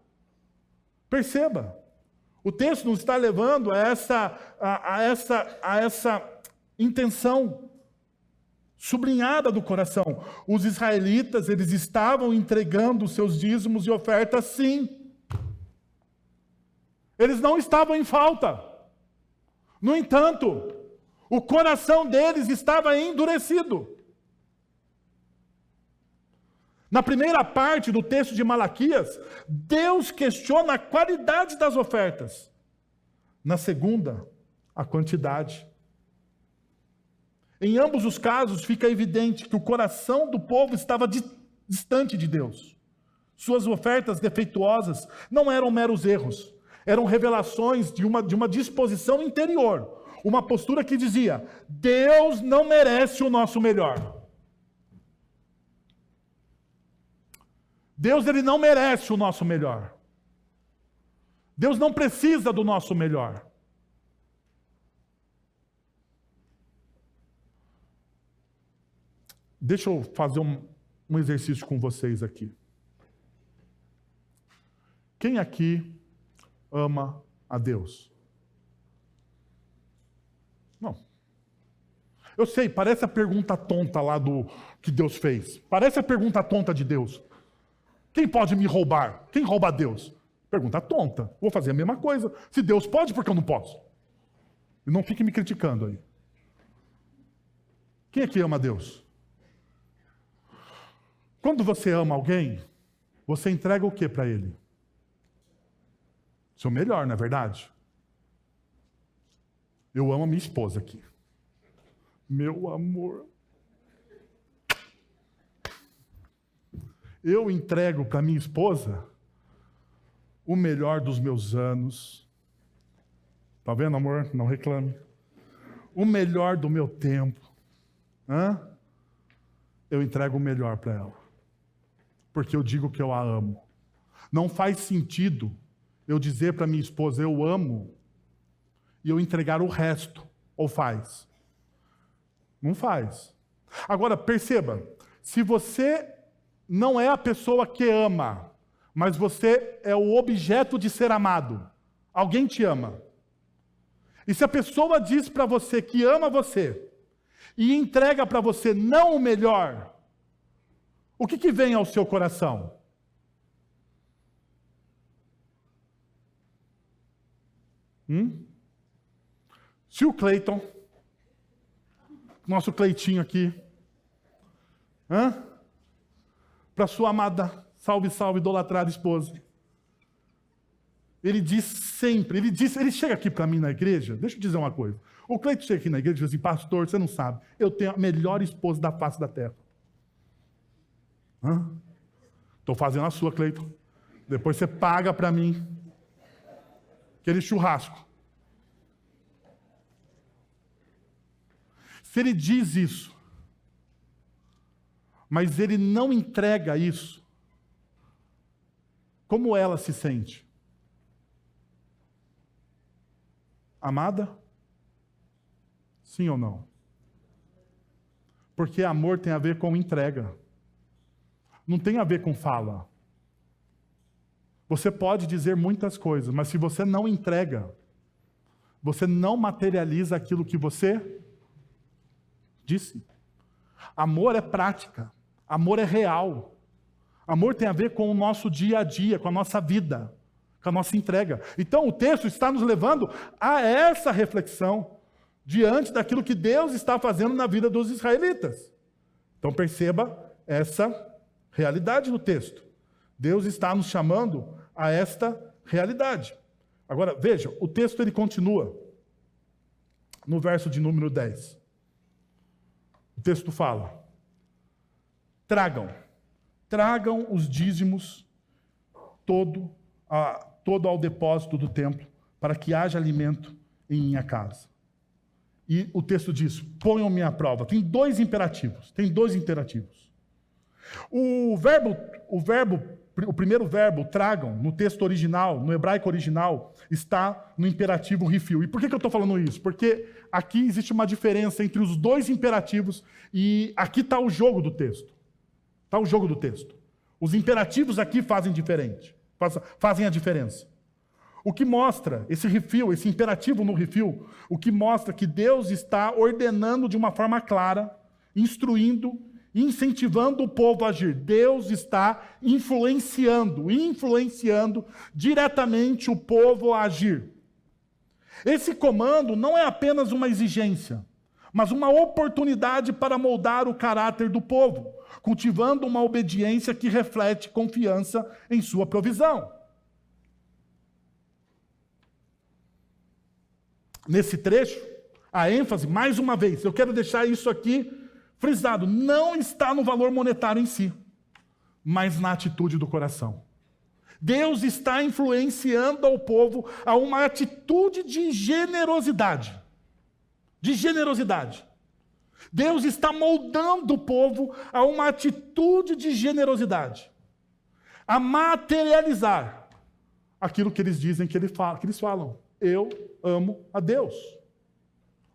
Perceba, o texto nos está levando a essa intenção sublinhada do coração. Os israelitas, eles estavam entregando os seus dízimos e ofertas, sim. Eles não estavam em falta. No entanto, o coração deles estava endurecido. Na primeira parte do texto de Malaquias, Deus questiona a qualidade das ofertas. Na segunda, a quantidade. Em ambos os casos, fica evidente que o coração do povo estava distante de Deus. Suas ofertas defeituosas não eram meros erros, eram revelações de uma disposição interior, uma postura que dizia: Deus não merece o nosso melhor. Deus, ele não merece o nosso melhor. Deus não precisa do nosso melhor. Deixa eu fazer um exercício com vocês aqui. Quem aqui ama a Deus? Não. Eu sei, parece a pergunta tonta lá do que Deus fez. Parece a pergunta tonta de Deus. Quem pode me roubar? Quem rouba a Deus? Pergunta tonta. Vou fazer a mesma coisa. Se Deus pode, por que eu não posso? E não fique me criticando aí. Quem é que ama a Deus? Quando você ama alguém, você entrega o que para ele? Seu melhor, não é verdade? Eu amo a minha esposa aqui. Meu amor. Eu entrego para minha esposa o melhor dos meus anos. Tá vendo, amor? Não reclame. O melhor do meu tempo. Eu entrego o melhor para ela. Porque eu digo que eu a amo. Não faz sentido eu dizer para minha esposa: eu amo, e eu entregar o resto. Ou faz? Não faz. Agora, perceba, se você não é a pessoa que ama, mas você é o objeto de ser amado, alguém te ama. E se a pessoa diz para você que ama você e entrega para você não o melhor, o que vem ao seu coração? Se o Cleiton, nosso Cleitinho aqui, para sua amada, salve, salve, idolatrada esposa. Ele diz sempre, ele chega aqui para mim na igreja, deixa eu dizer uma coisa. O Cleiton chega aqui na igreja e diz assim: pastor, você não sabe, eu tenho a melhor esposa da face da terra. Estou fazendo a sua, Cleiton. Depois você paga para mim aquele churrasco. Se ele diz isso, mas ele não entrega isso, como ela se sente? Amada? Sim ou não? Porque amor tem a ver com entrega. Não tem a ver com fala. Você pode dizer muitas coisas, mas se você não entrega, você não materializa aquilo que você disse. Amor é prática. Amor é real. Amor tem a ver com o nosso dia a dia, com a nossa vida, com a nossa entrega. Então o texto está nos levando a essa reflexão diante daquilo que Deus está fazendo na vida dos israelitas. Então perceba essa realidade no texto. Deus está nos chamando a esta realidade. Agora, veja, o texto ele continua no verso de número 10. O texto fala: tragam os dízimos todo ao depósito do templo, para que haja alimento em minha casa. E o texto diz: ponham-me à prova. Tem dois imperativos. O primeiro verbo, tragam, no texto original, no hebraico original, está no imperativo refill. E por que eu estou falando isso? Porque aqui existe uma diferença entre os dois imperativos e aqui está o jogo do texto. Está o jogo do texto. Os imperativos aqui fazem a diferença. O que mostra, esse refill, esse imperativo no refill, o que mostra que Deus está ordenando de uma forma clara, instruindo, incentivando o povo a agir. Deus está influenciando diretamente o povo a agir. Esse comando não é apenas uma exigência, mas uma oportunidade para moldar o caráter do povo, cultivando uma obediência que reflete confiança em sua provisão. Nesse trecho, a ênfase, mais uma vez, eu quero deixar isso aqui frisado, não está no valor monetário em si, mas na atitude do coração. Deus está influenciando ao povo a uma atitude de generosidade. Deus está moldando o povo a uma atitude de generosidade, a materializar aquilo que eles dizem que eles falam. Eu amo a Deus.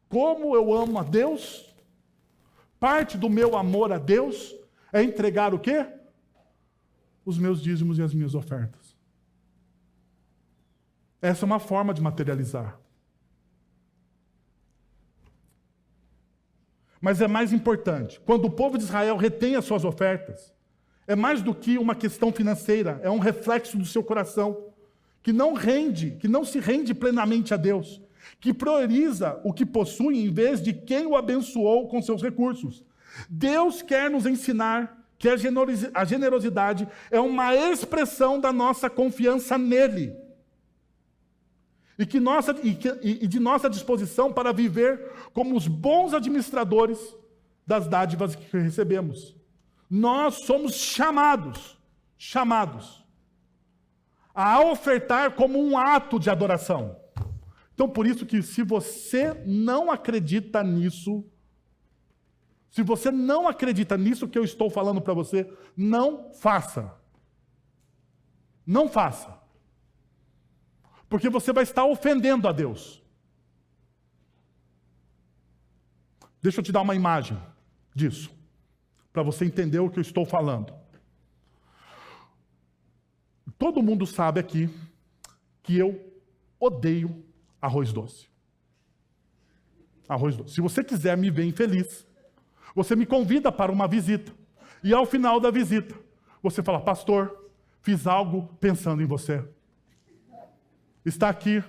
Como eu amo a Deus? Parte do meu amor a Deus é entregar o quê? Os meus dízimos e as minhas ofertas. Essa é uma forma de materializar. Mas é mais importante, quando o povo de Israel retém as suas ofertas, é mais do que uma questão financeira, é um reflexo do seu coração, que não se rende plenamente a Deus, que prioriza o que possui em vez de quem o abençoou com seus recursos. Deus quer nos ensinar que a generosidade é uma expressão da nossa confiança nele e de nossa disposição para viver como os bons administradores das dádivas que recebemos. Nós somos chamados a ofertar como um ato de adoração. Então, por isso que se você não acredita nisso, que eu estou falando para você, não faça. Não faça. Porque você vai estar ofendendo a Deus. Deixa eu te dar uma imagem disso, para você entender o que eu estou falando. Todo mundo sabe aqui que eu odeio arroz doce. Arroz doce. Se você quiser me ver infeliz, você me convida para uma visita. E ao final da visita, você fala: pastor, fiz algo pensando em você. Está aqui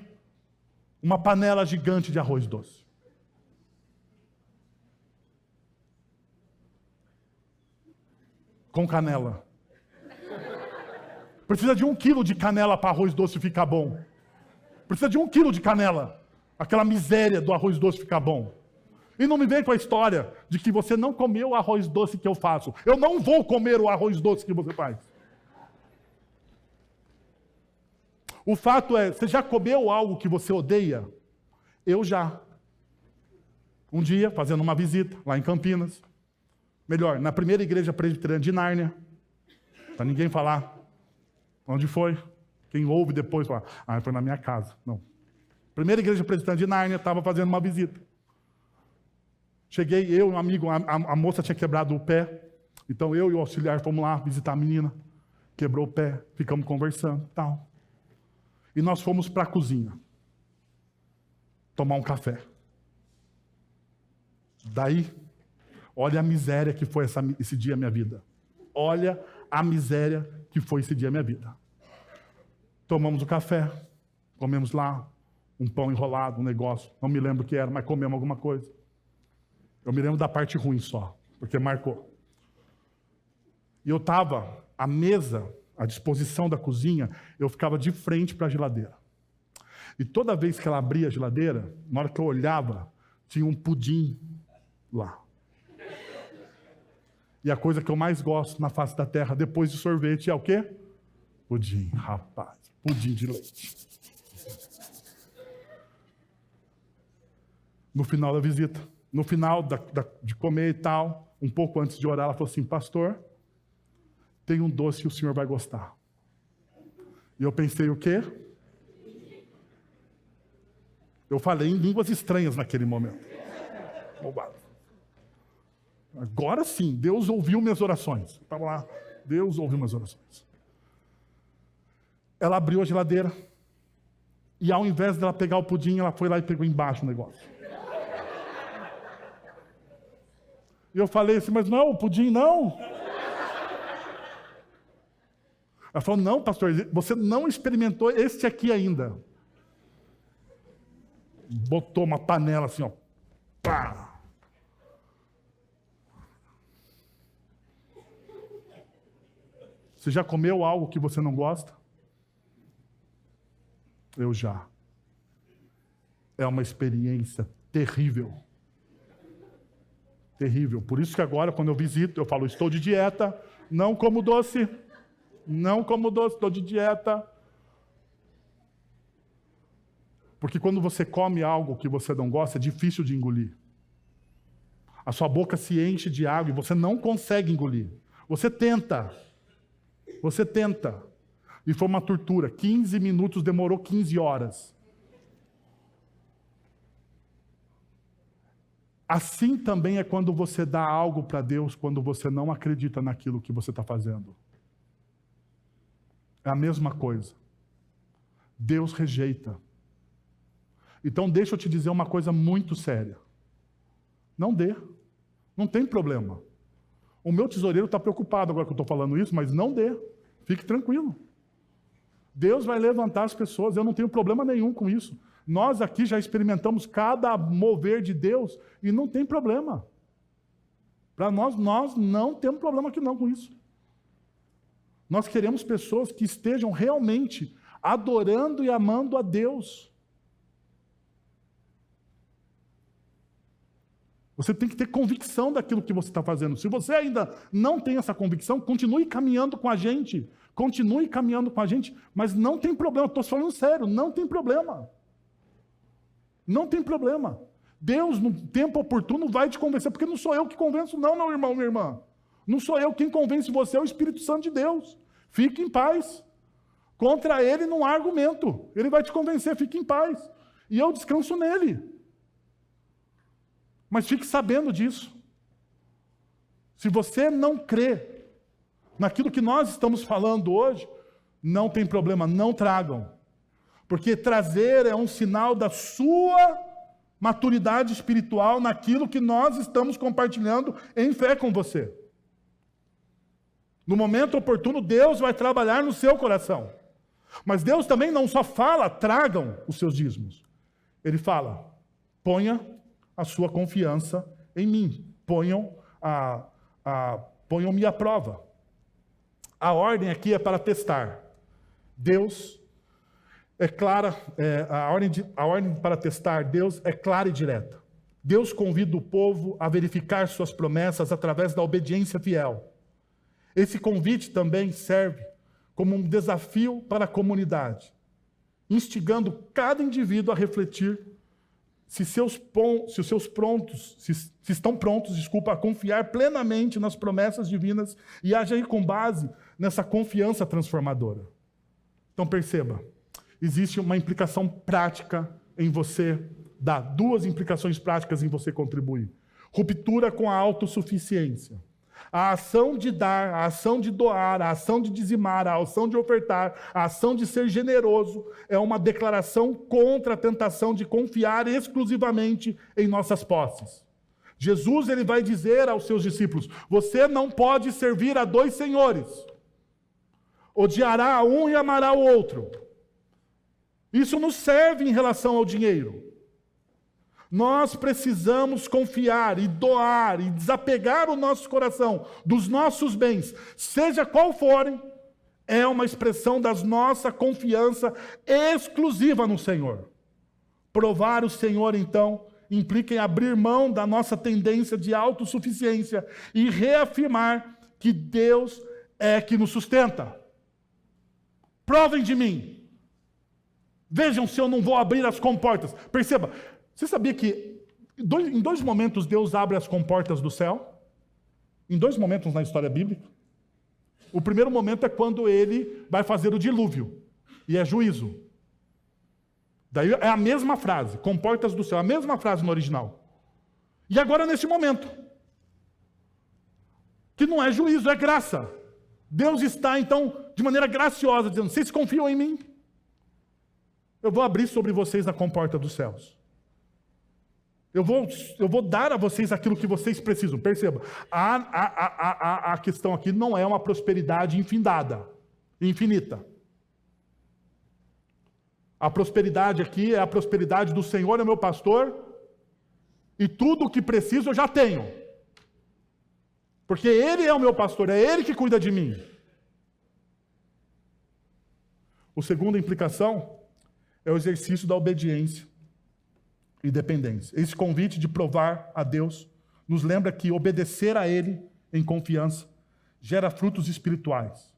uma panela gigante de arroz doce. Com canela. Precisa de 1 quilo de canela para arroz doce ficar bom. Precisa de 1 quilo de canela. Aquela miséria do arroz doce ficar bom. E não me vem com a história de que você não comeu o arroz doce que eu faço. Eu não vou comer o arroz doce que você faz. O fato é, você já comeu algo que você odeia? Eu já. Um dia, fazendo uma visita lá em Campinas. Melhor, na primeira igreja presbiteriana de Nárnia. Para ninguém falar onde foi. Quem ouve depois fala: foi na minha casa. Não. Primeira igreja presbiteriana de Nárnia, estava fazendo uma visita. Cheguei, eu e um amigo, a moça tinha quebrado o pé. Então eu e o auxiliar fomos lá visitar a menina. Quebrou o pé, ficamos conversando e tal. E nós fomos para a cozinha. Tomar um café. Daí, olha a miséria que foi esse dia minha vida. Olha a miséria que foi esse dia minha vida. Tomamos o café, comemos lá um pão enrolado, um negócio. Não me lembro o que era, mas comemos alguma coisa. Eu me lembro da parte ruim só, porque marcou. E eu estava, à mesa, à disposição da cozinha, eu ficava de frente para a geladeira. E toda vez que ela abria a geladeira, na hora que eu olhava, tinha um pudim lá. E a coisa que eu mais gosto na face da terra, depois de sorvete, é o quê? Pudim, rapaz. Pudim de leite. No final da visita, no final de comer e tal, um pouco antes de orar, ela falou assim, pastor, tem um doce que o senhor vai gostar. E eu pensei, o quê? Eu falei em línguas estranhas naquele momento. Agora sim, Deus ouviu minhas orações. Estava lá, Deus ouviu minhas orações. Ela abriu a geladeira e ao invés dela pegar o pudim, ela foi lá e pegou embaixo o negócio. E eu falei assim, mas não, o pudim não. Ela falou, não, pastor, você não experimentou este aqui ainda. Botou uma panela assim, ó. Pá! Você já comeu algo que você não gosta? Eu já. É uma experiência terrível. Terrível. Por isso que agora, quando eu visito, eu falo, estou de dieta, não como doce. Não como doce, estou de dieta. Porque quando você come algo que você não gosta, é difícil de engolir. A sua boca se enche de água e você não consegue engolir. Você tenta. Você tenta. E foi uma tortura. 15 minutos demorou 15 horas. Assim também é quando você dá algo para Deus, quando você não acredita naquilo que você está fazendo. É a mesma coisa. Deus rejeita. Então deixa eu te dizer uma coisa muito séria. Não dê. Não tem problema. O meu tesoureiro está preocupado agora que eu estou falando isso, mas não dê. Fique tranquilo. Deus vai levantar as pessoas, eu não tenho problema nenhum com isso. Nós aqui já experimentamos cada mover de Deus e não tem problema. Para nós não temos problema aqui não com isso. Nós queremos pessoas que estejam realmente adorando e amando a Deus. Você tem que ter convicção daquilo que você está fazendo. Se você ainda não tem essa convicção, continue caminhando com a gente. Continue caminhando com a gente, mas não tem problema. Estou falando sério, não tem problema. Não tem problema. Deus, no tempo oportuno, vai te convencer, porque não sou eu que convenço, não, meu irmão, minha irmã. Não sou eu quem convence você, é o Espírito Santo de Deus. Fique em paz. Contra ele não há argumento. Ele vai te convencer, fique em paz. E eu descanso nele. Mas fique sabendo disso. Se você não crê naquilo que nós estamos falando hoje, não tem problema, não tragam. Porque trazer é um sinal da sua maturidade espiritual naquilo que nós estamos compartilhando em fé com você. No momento oportuno, Deus vai trabalhar no seu coração. Mas Deus também não só fala, tragam os seus dízimos. Ele fala, ponha a sua confiança em mim. Ponham-me à prova. A ordem aqui é para testar. Deus é clara, a ordem para testar Deus é clara e direta. Deus convida o povo a verificar suas promessas através da obediência fiel. Esse convite também serve como um desafio para a comunidade, instigando cada indivíduo a refletir se estão prontos, a confiar plenamente nas promessas divinas e agir com base nessa confiança transformadora. Então perceba, existe uma implicação prática em você dar, duas implicações práticas em você contribuir. Ruptura com a autossuficiência. A ação de dar, a ação de doar, a ação de dizimar, a ação de ofertar, a ação de ser generoso é uma declaração contra a tentação de confiar exclusivamente em nossas posses. Jesus ele vai dizer aos seus discípulos: você não pode servir a dois senhores. Odiará um e amará o outro. Isso nos serve em relação ao dinheiro. Nós precisamos confiar e doar e desapegar o nosso coração dos nossos bens, seja qual forem, é uma expressão da nossa confiança exclusiva no Senhor. Provar o Senhor, então, implica em abrir mão da nossa tendência de autossuficiência e reafirmar que Deus é que nos sustenta. Provem de mim. Vejam se eu não vou abrir as comportas. Perceba, você sabia que em dois momentos Deus abre as comportas do céu? Em dois momentos na história bíblica. O primeiro momento é quando ele vai fazer o dilúvio, e é juízo. Daí é a mesma frase, comportas do céu, a mesma frase no original. E agora nesse momento, que não é juízo, é graça. Deus está então, de maneira graciosa, dizendo: vocês confiam em mim? Eu vou abrir sobre vocês a comporta dos céus. Eu vou dar a vocês aquilo que vocês precisam. Perceba, a questão aqui não é uma prosperidade infindada, infinita. A prosperidade aqui é a prosperidade do Senhor é meu pastor, e tudo o que preciso eu já tenho. Porque Ele é o meu pastor, é Ele que cuida de mim. A segunda implicação é o exercício da obediência e dependência. Esse convite de provar a Deus nos lembra que obedecer a Ele em confiança gera frutos espirituais.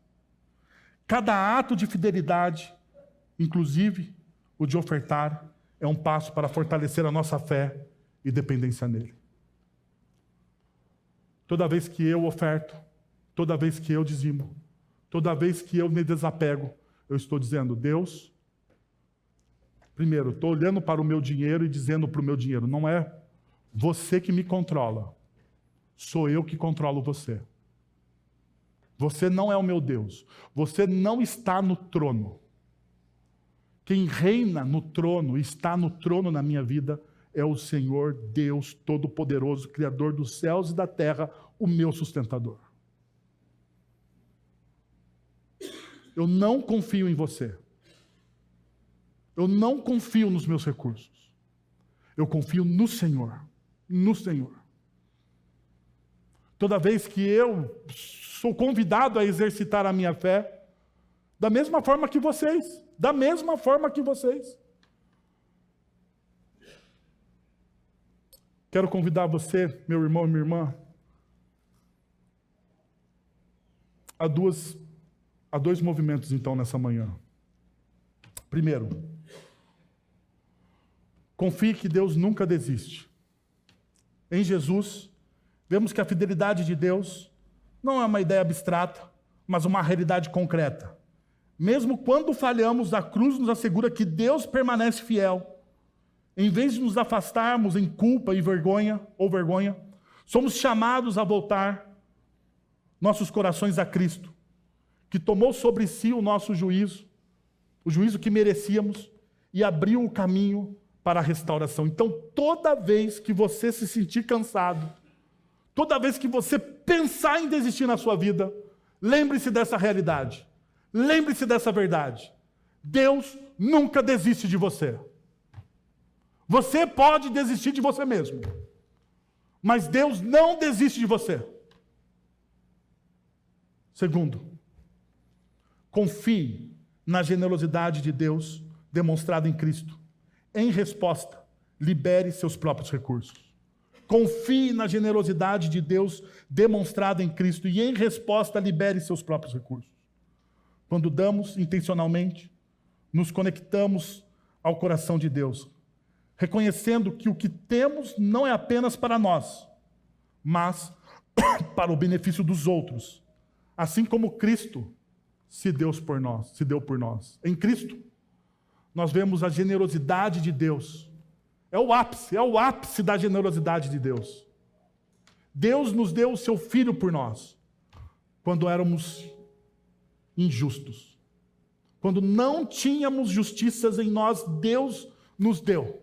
Cada ato de fidelidade, inclusive o de ofertar, é um passo para fortalecer a nossa fé e dependência nele. Toda vez que eu oferto, toda vez que eu dizimo, toda vez que eu me desapego, eu estou dizendo: Deus, primeiro, estou olhando para o meu dinheiro e dizendo para o meu dinheiro: não é você que me controla, sou eu que controlo você. Você não é o meu Deus, você não está no trono. Quem reina no trono, está no trono na minha vida, é o Senhor Deus Todo-Poderoso, Criador dos céus e da terra, o meu sustentador. Eu não confio em você. Eu não confio nos meus recursos. Eu confio no Senhor. No Senhor. Toda vez que eu sou convidado a exercitar a minha fé, da mesma forma que vocês. Da mesma forma que vocês. Quero convidar você, meu irmão e minha irmã, a dois movimentos, então, nessa manhã. Primeiro, confie que Deus nunca desiste. Em Jesus, vemos que a fidelidade de Deus não é uma ideia abstrata, mas uma realidade concreta. Mesmo quando falhamos, a cruz nos assegura que Deus permanece fiel. Em vez de nos afastarmos em culpa e vergonha, somos chamados a voltar nossos corações a Cristo, que tomou sobre si o nosso juízo, o juízo que merecíamos, e abriu o caminho para a restauração. Então, toda vez que você se sentir cansado, toda vez que você pensar em desistir na sua vida, lembre-se dessa realidade. Lembre-se dessa verdade. Deus nunca desiste de você. Você pode desistir de você mesmo, mas Deus não desiste de você. Segundo, confie na generosidade de Deus demonstrada em Cristo. Em resposta, libere seus próprios recursos. Confie na generosidade de Deus demonstrada em Cristo e, em resposta, libere seus próprios recursos. Quando damos intencionalmente, nos conectamos ao coração de Deus, reconhecendo que o que temos não é apenas para nós, mas para o benefício dos outros, assim como Cristo se deu por nós. Em Cristo, nós vemos a generosidade de Deus. É o ápice da generosidade de Deus. Deus nos deu o seu Filho por nós, quando éramos injustos. Quando não tínhamos justiças em nós, Deus nos deu.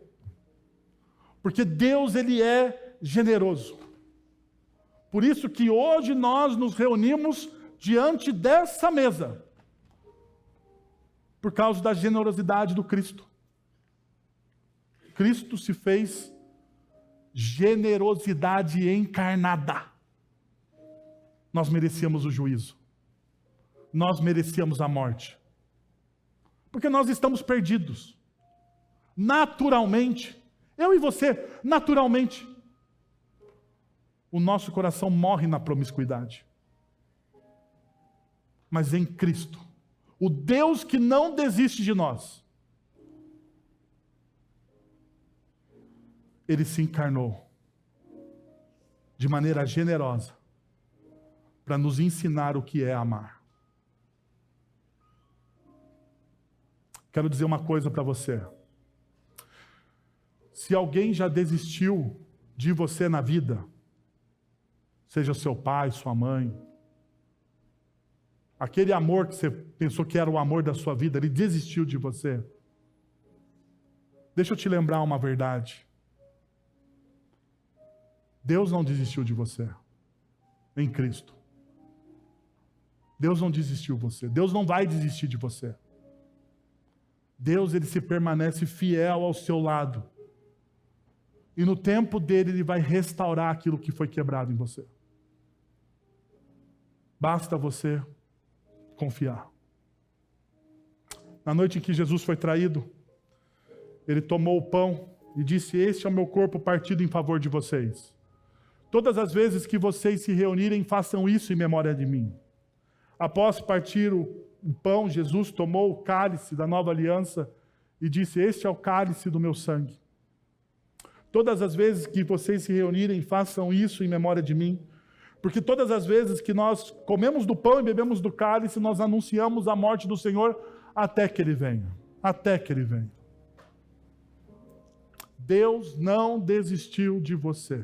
Porque Deus, Ele é generoso. Por isso que hoje nós nos reunimos diante dessa mesa, por causa da generosidade do Cristo. Cristo se fez generosidade encarnada. Nós merecíamos o juízo. Nós merecíamos a morte. Porque nós estamos perdidos. Naturalmente. Eu e você, naturalmente. O nosso coração morre na promiscuidade. Mas em Cristo, o Deus que não desiste de nós, Ele se encarnou de maneira generosa para nos ensinar o que é amar. Quero dizer uma coisa para você. Se alguém já desistiu de você na vida, seja seu pai, sua mãe, aquele amor que você pensou que era o amor da sua vida, ele desistiu de você. Deixa eu te lembrar uma verdade. Deus não desistiu de você em Cristo. Deus não desistiu de você. Deus não vai desistir de você. Deus, Ele se permanece fiel ao seu lado. E no tempo dele, Ele vai restaurar aquilo que foi quebrado em você. Basta você confiar. Na noite em que Jesus foi traído, Ele tomou o pão e disse: "Este é o meu corpo partido em favor de vocês. Todas as vezes que vocês se reunirem, façam isso em memória de mim." Após partir o pão, Jesus tomou o cálice da nova aliança e disse: "Este é o cálice do meu sangue. Todas as vezes que vocês se reunirem, façam isso em memória de mim." Porque todas as vezes que nós comemos do pão e bebemos do cálice, nós anunciamos a morte do Senhor até que Ele venha. Até que Ele venha. Deus não desistiu de você.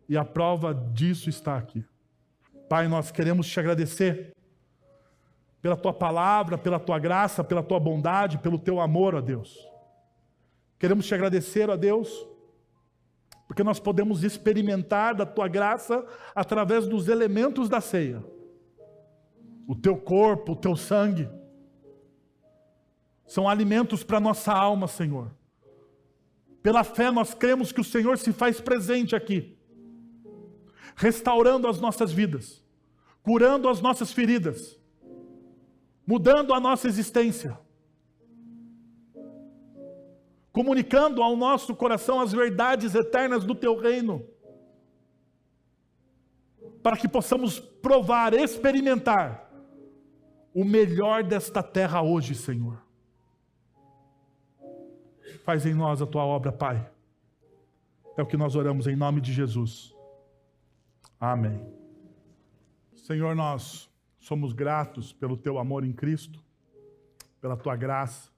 E a prova disso está aqui. Pai, nós queremos te agradecer pela tua palavra, pela tua graça, pela tua bondade, pelo teu amor, ó Deus. Queremos te agradecer, ó Deus, porque nós podemos experimentar da tua graça através dos elementos da ceia. O teu corpo, o teu sangue, são alimentos para a nossa alma, Senhor. Pela fé nós cremos que o Senhor se faz presente aqui, restaurando as nossas vidas, curando as nossas feridas, mudando a nossa existência, comunicando ao nosso coração as verdades eternas do teu reino, para que possamos provar, experimentar o melhor desta terra hoje, Senhor. Faz em nós a tua obra, Pai. É o que nós oramos em nome de Jesus. Amém. Senhor, nós somos gratos pelo teu amor em Cristo, pela tua graça,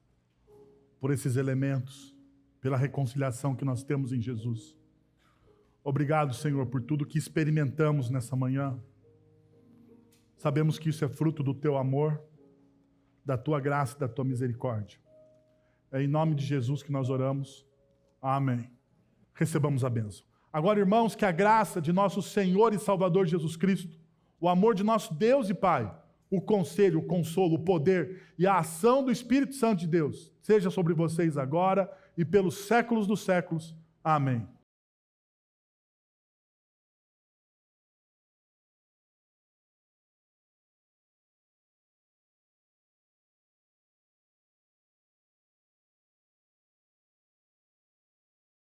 por esses elementos, pela reconciliação que nós temos em Jesus. Obrigado, Senhor, por tudo que experimentamos nessa manhã. Sabemos que isso é fruto do teu amor, da tua graça e da tua misericórdia. É em nome de Jesus que nós oramos. Amém. Recebamos a bênção. Agora, irmãos, que a graça de nosso Senhor e Salvador Jesus Cristo, o amor de nosso Deus e Pai, o conselho, o consolo, o poder e a ação do Espírito Santo de Deus seja sobre vocês agora e pelos séculos dos séculos. Amém.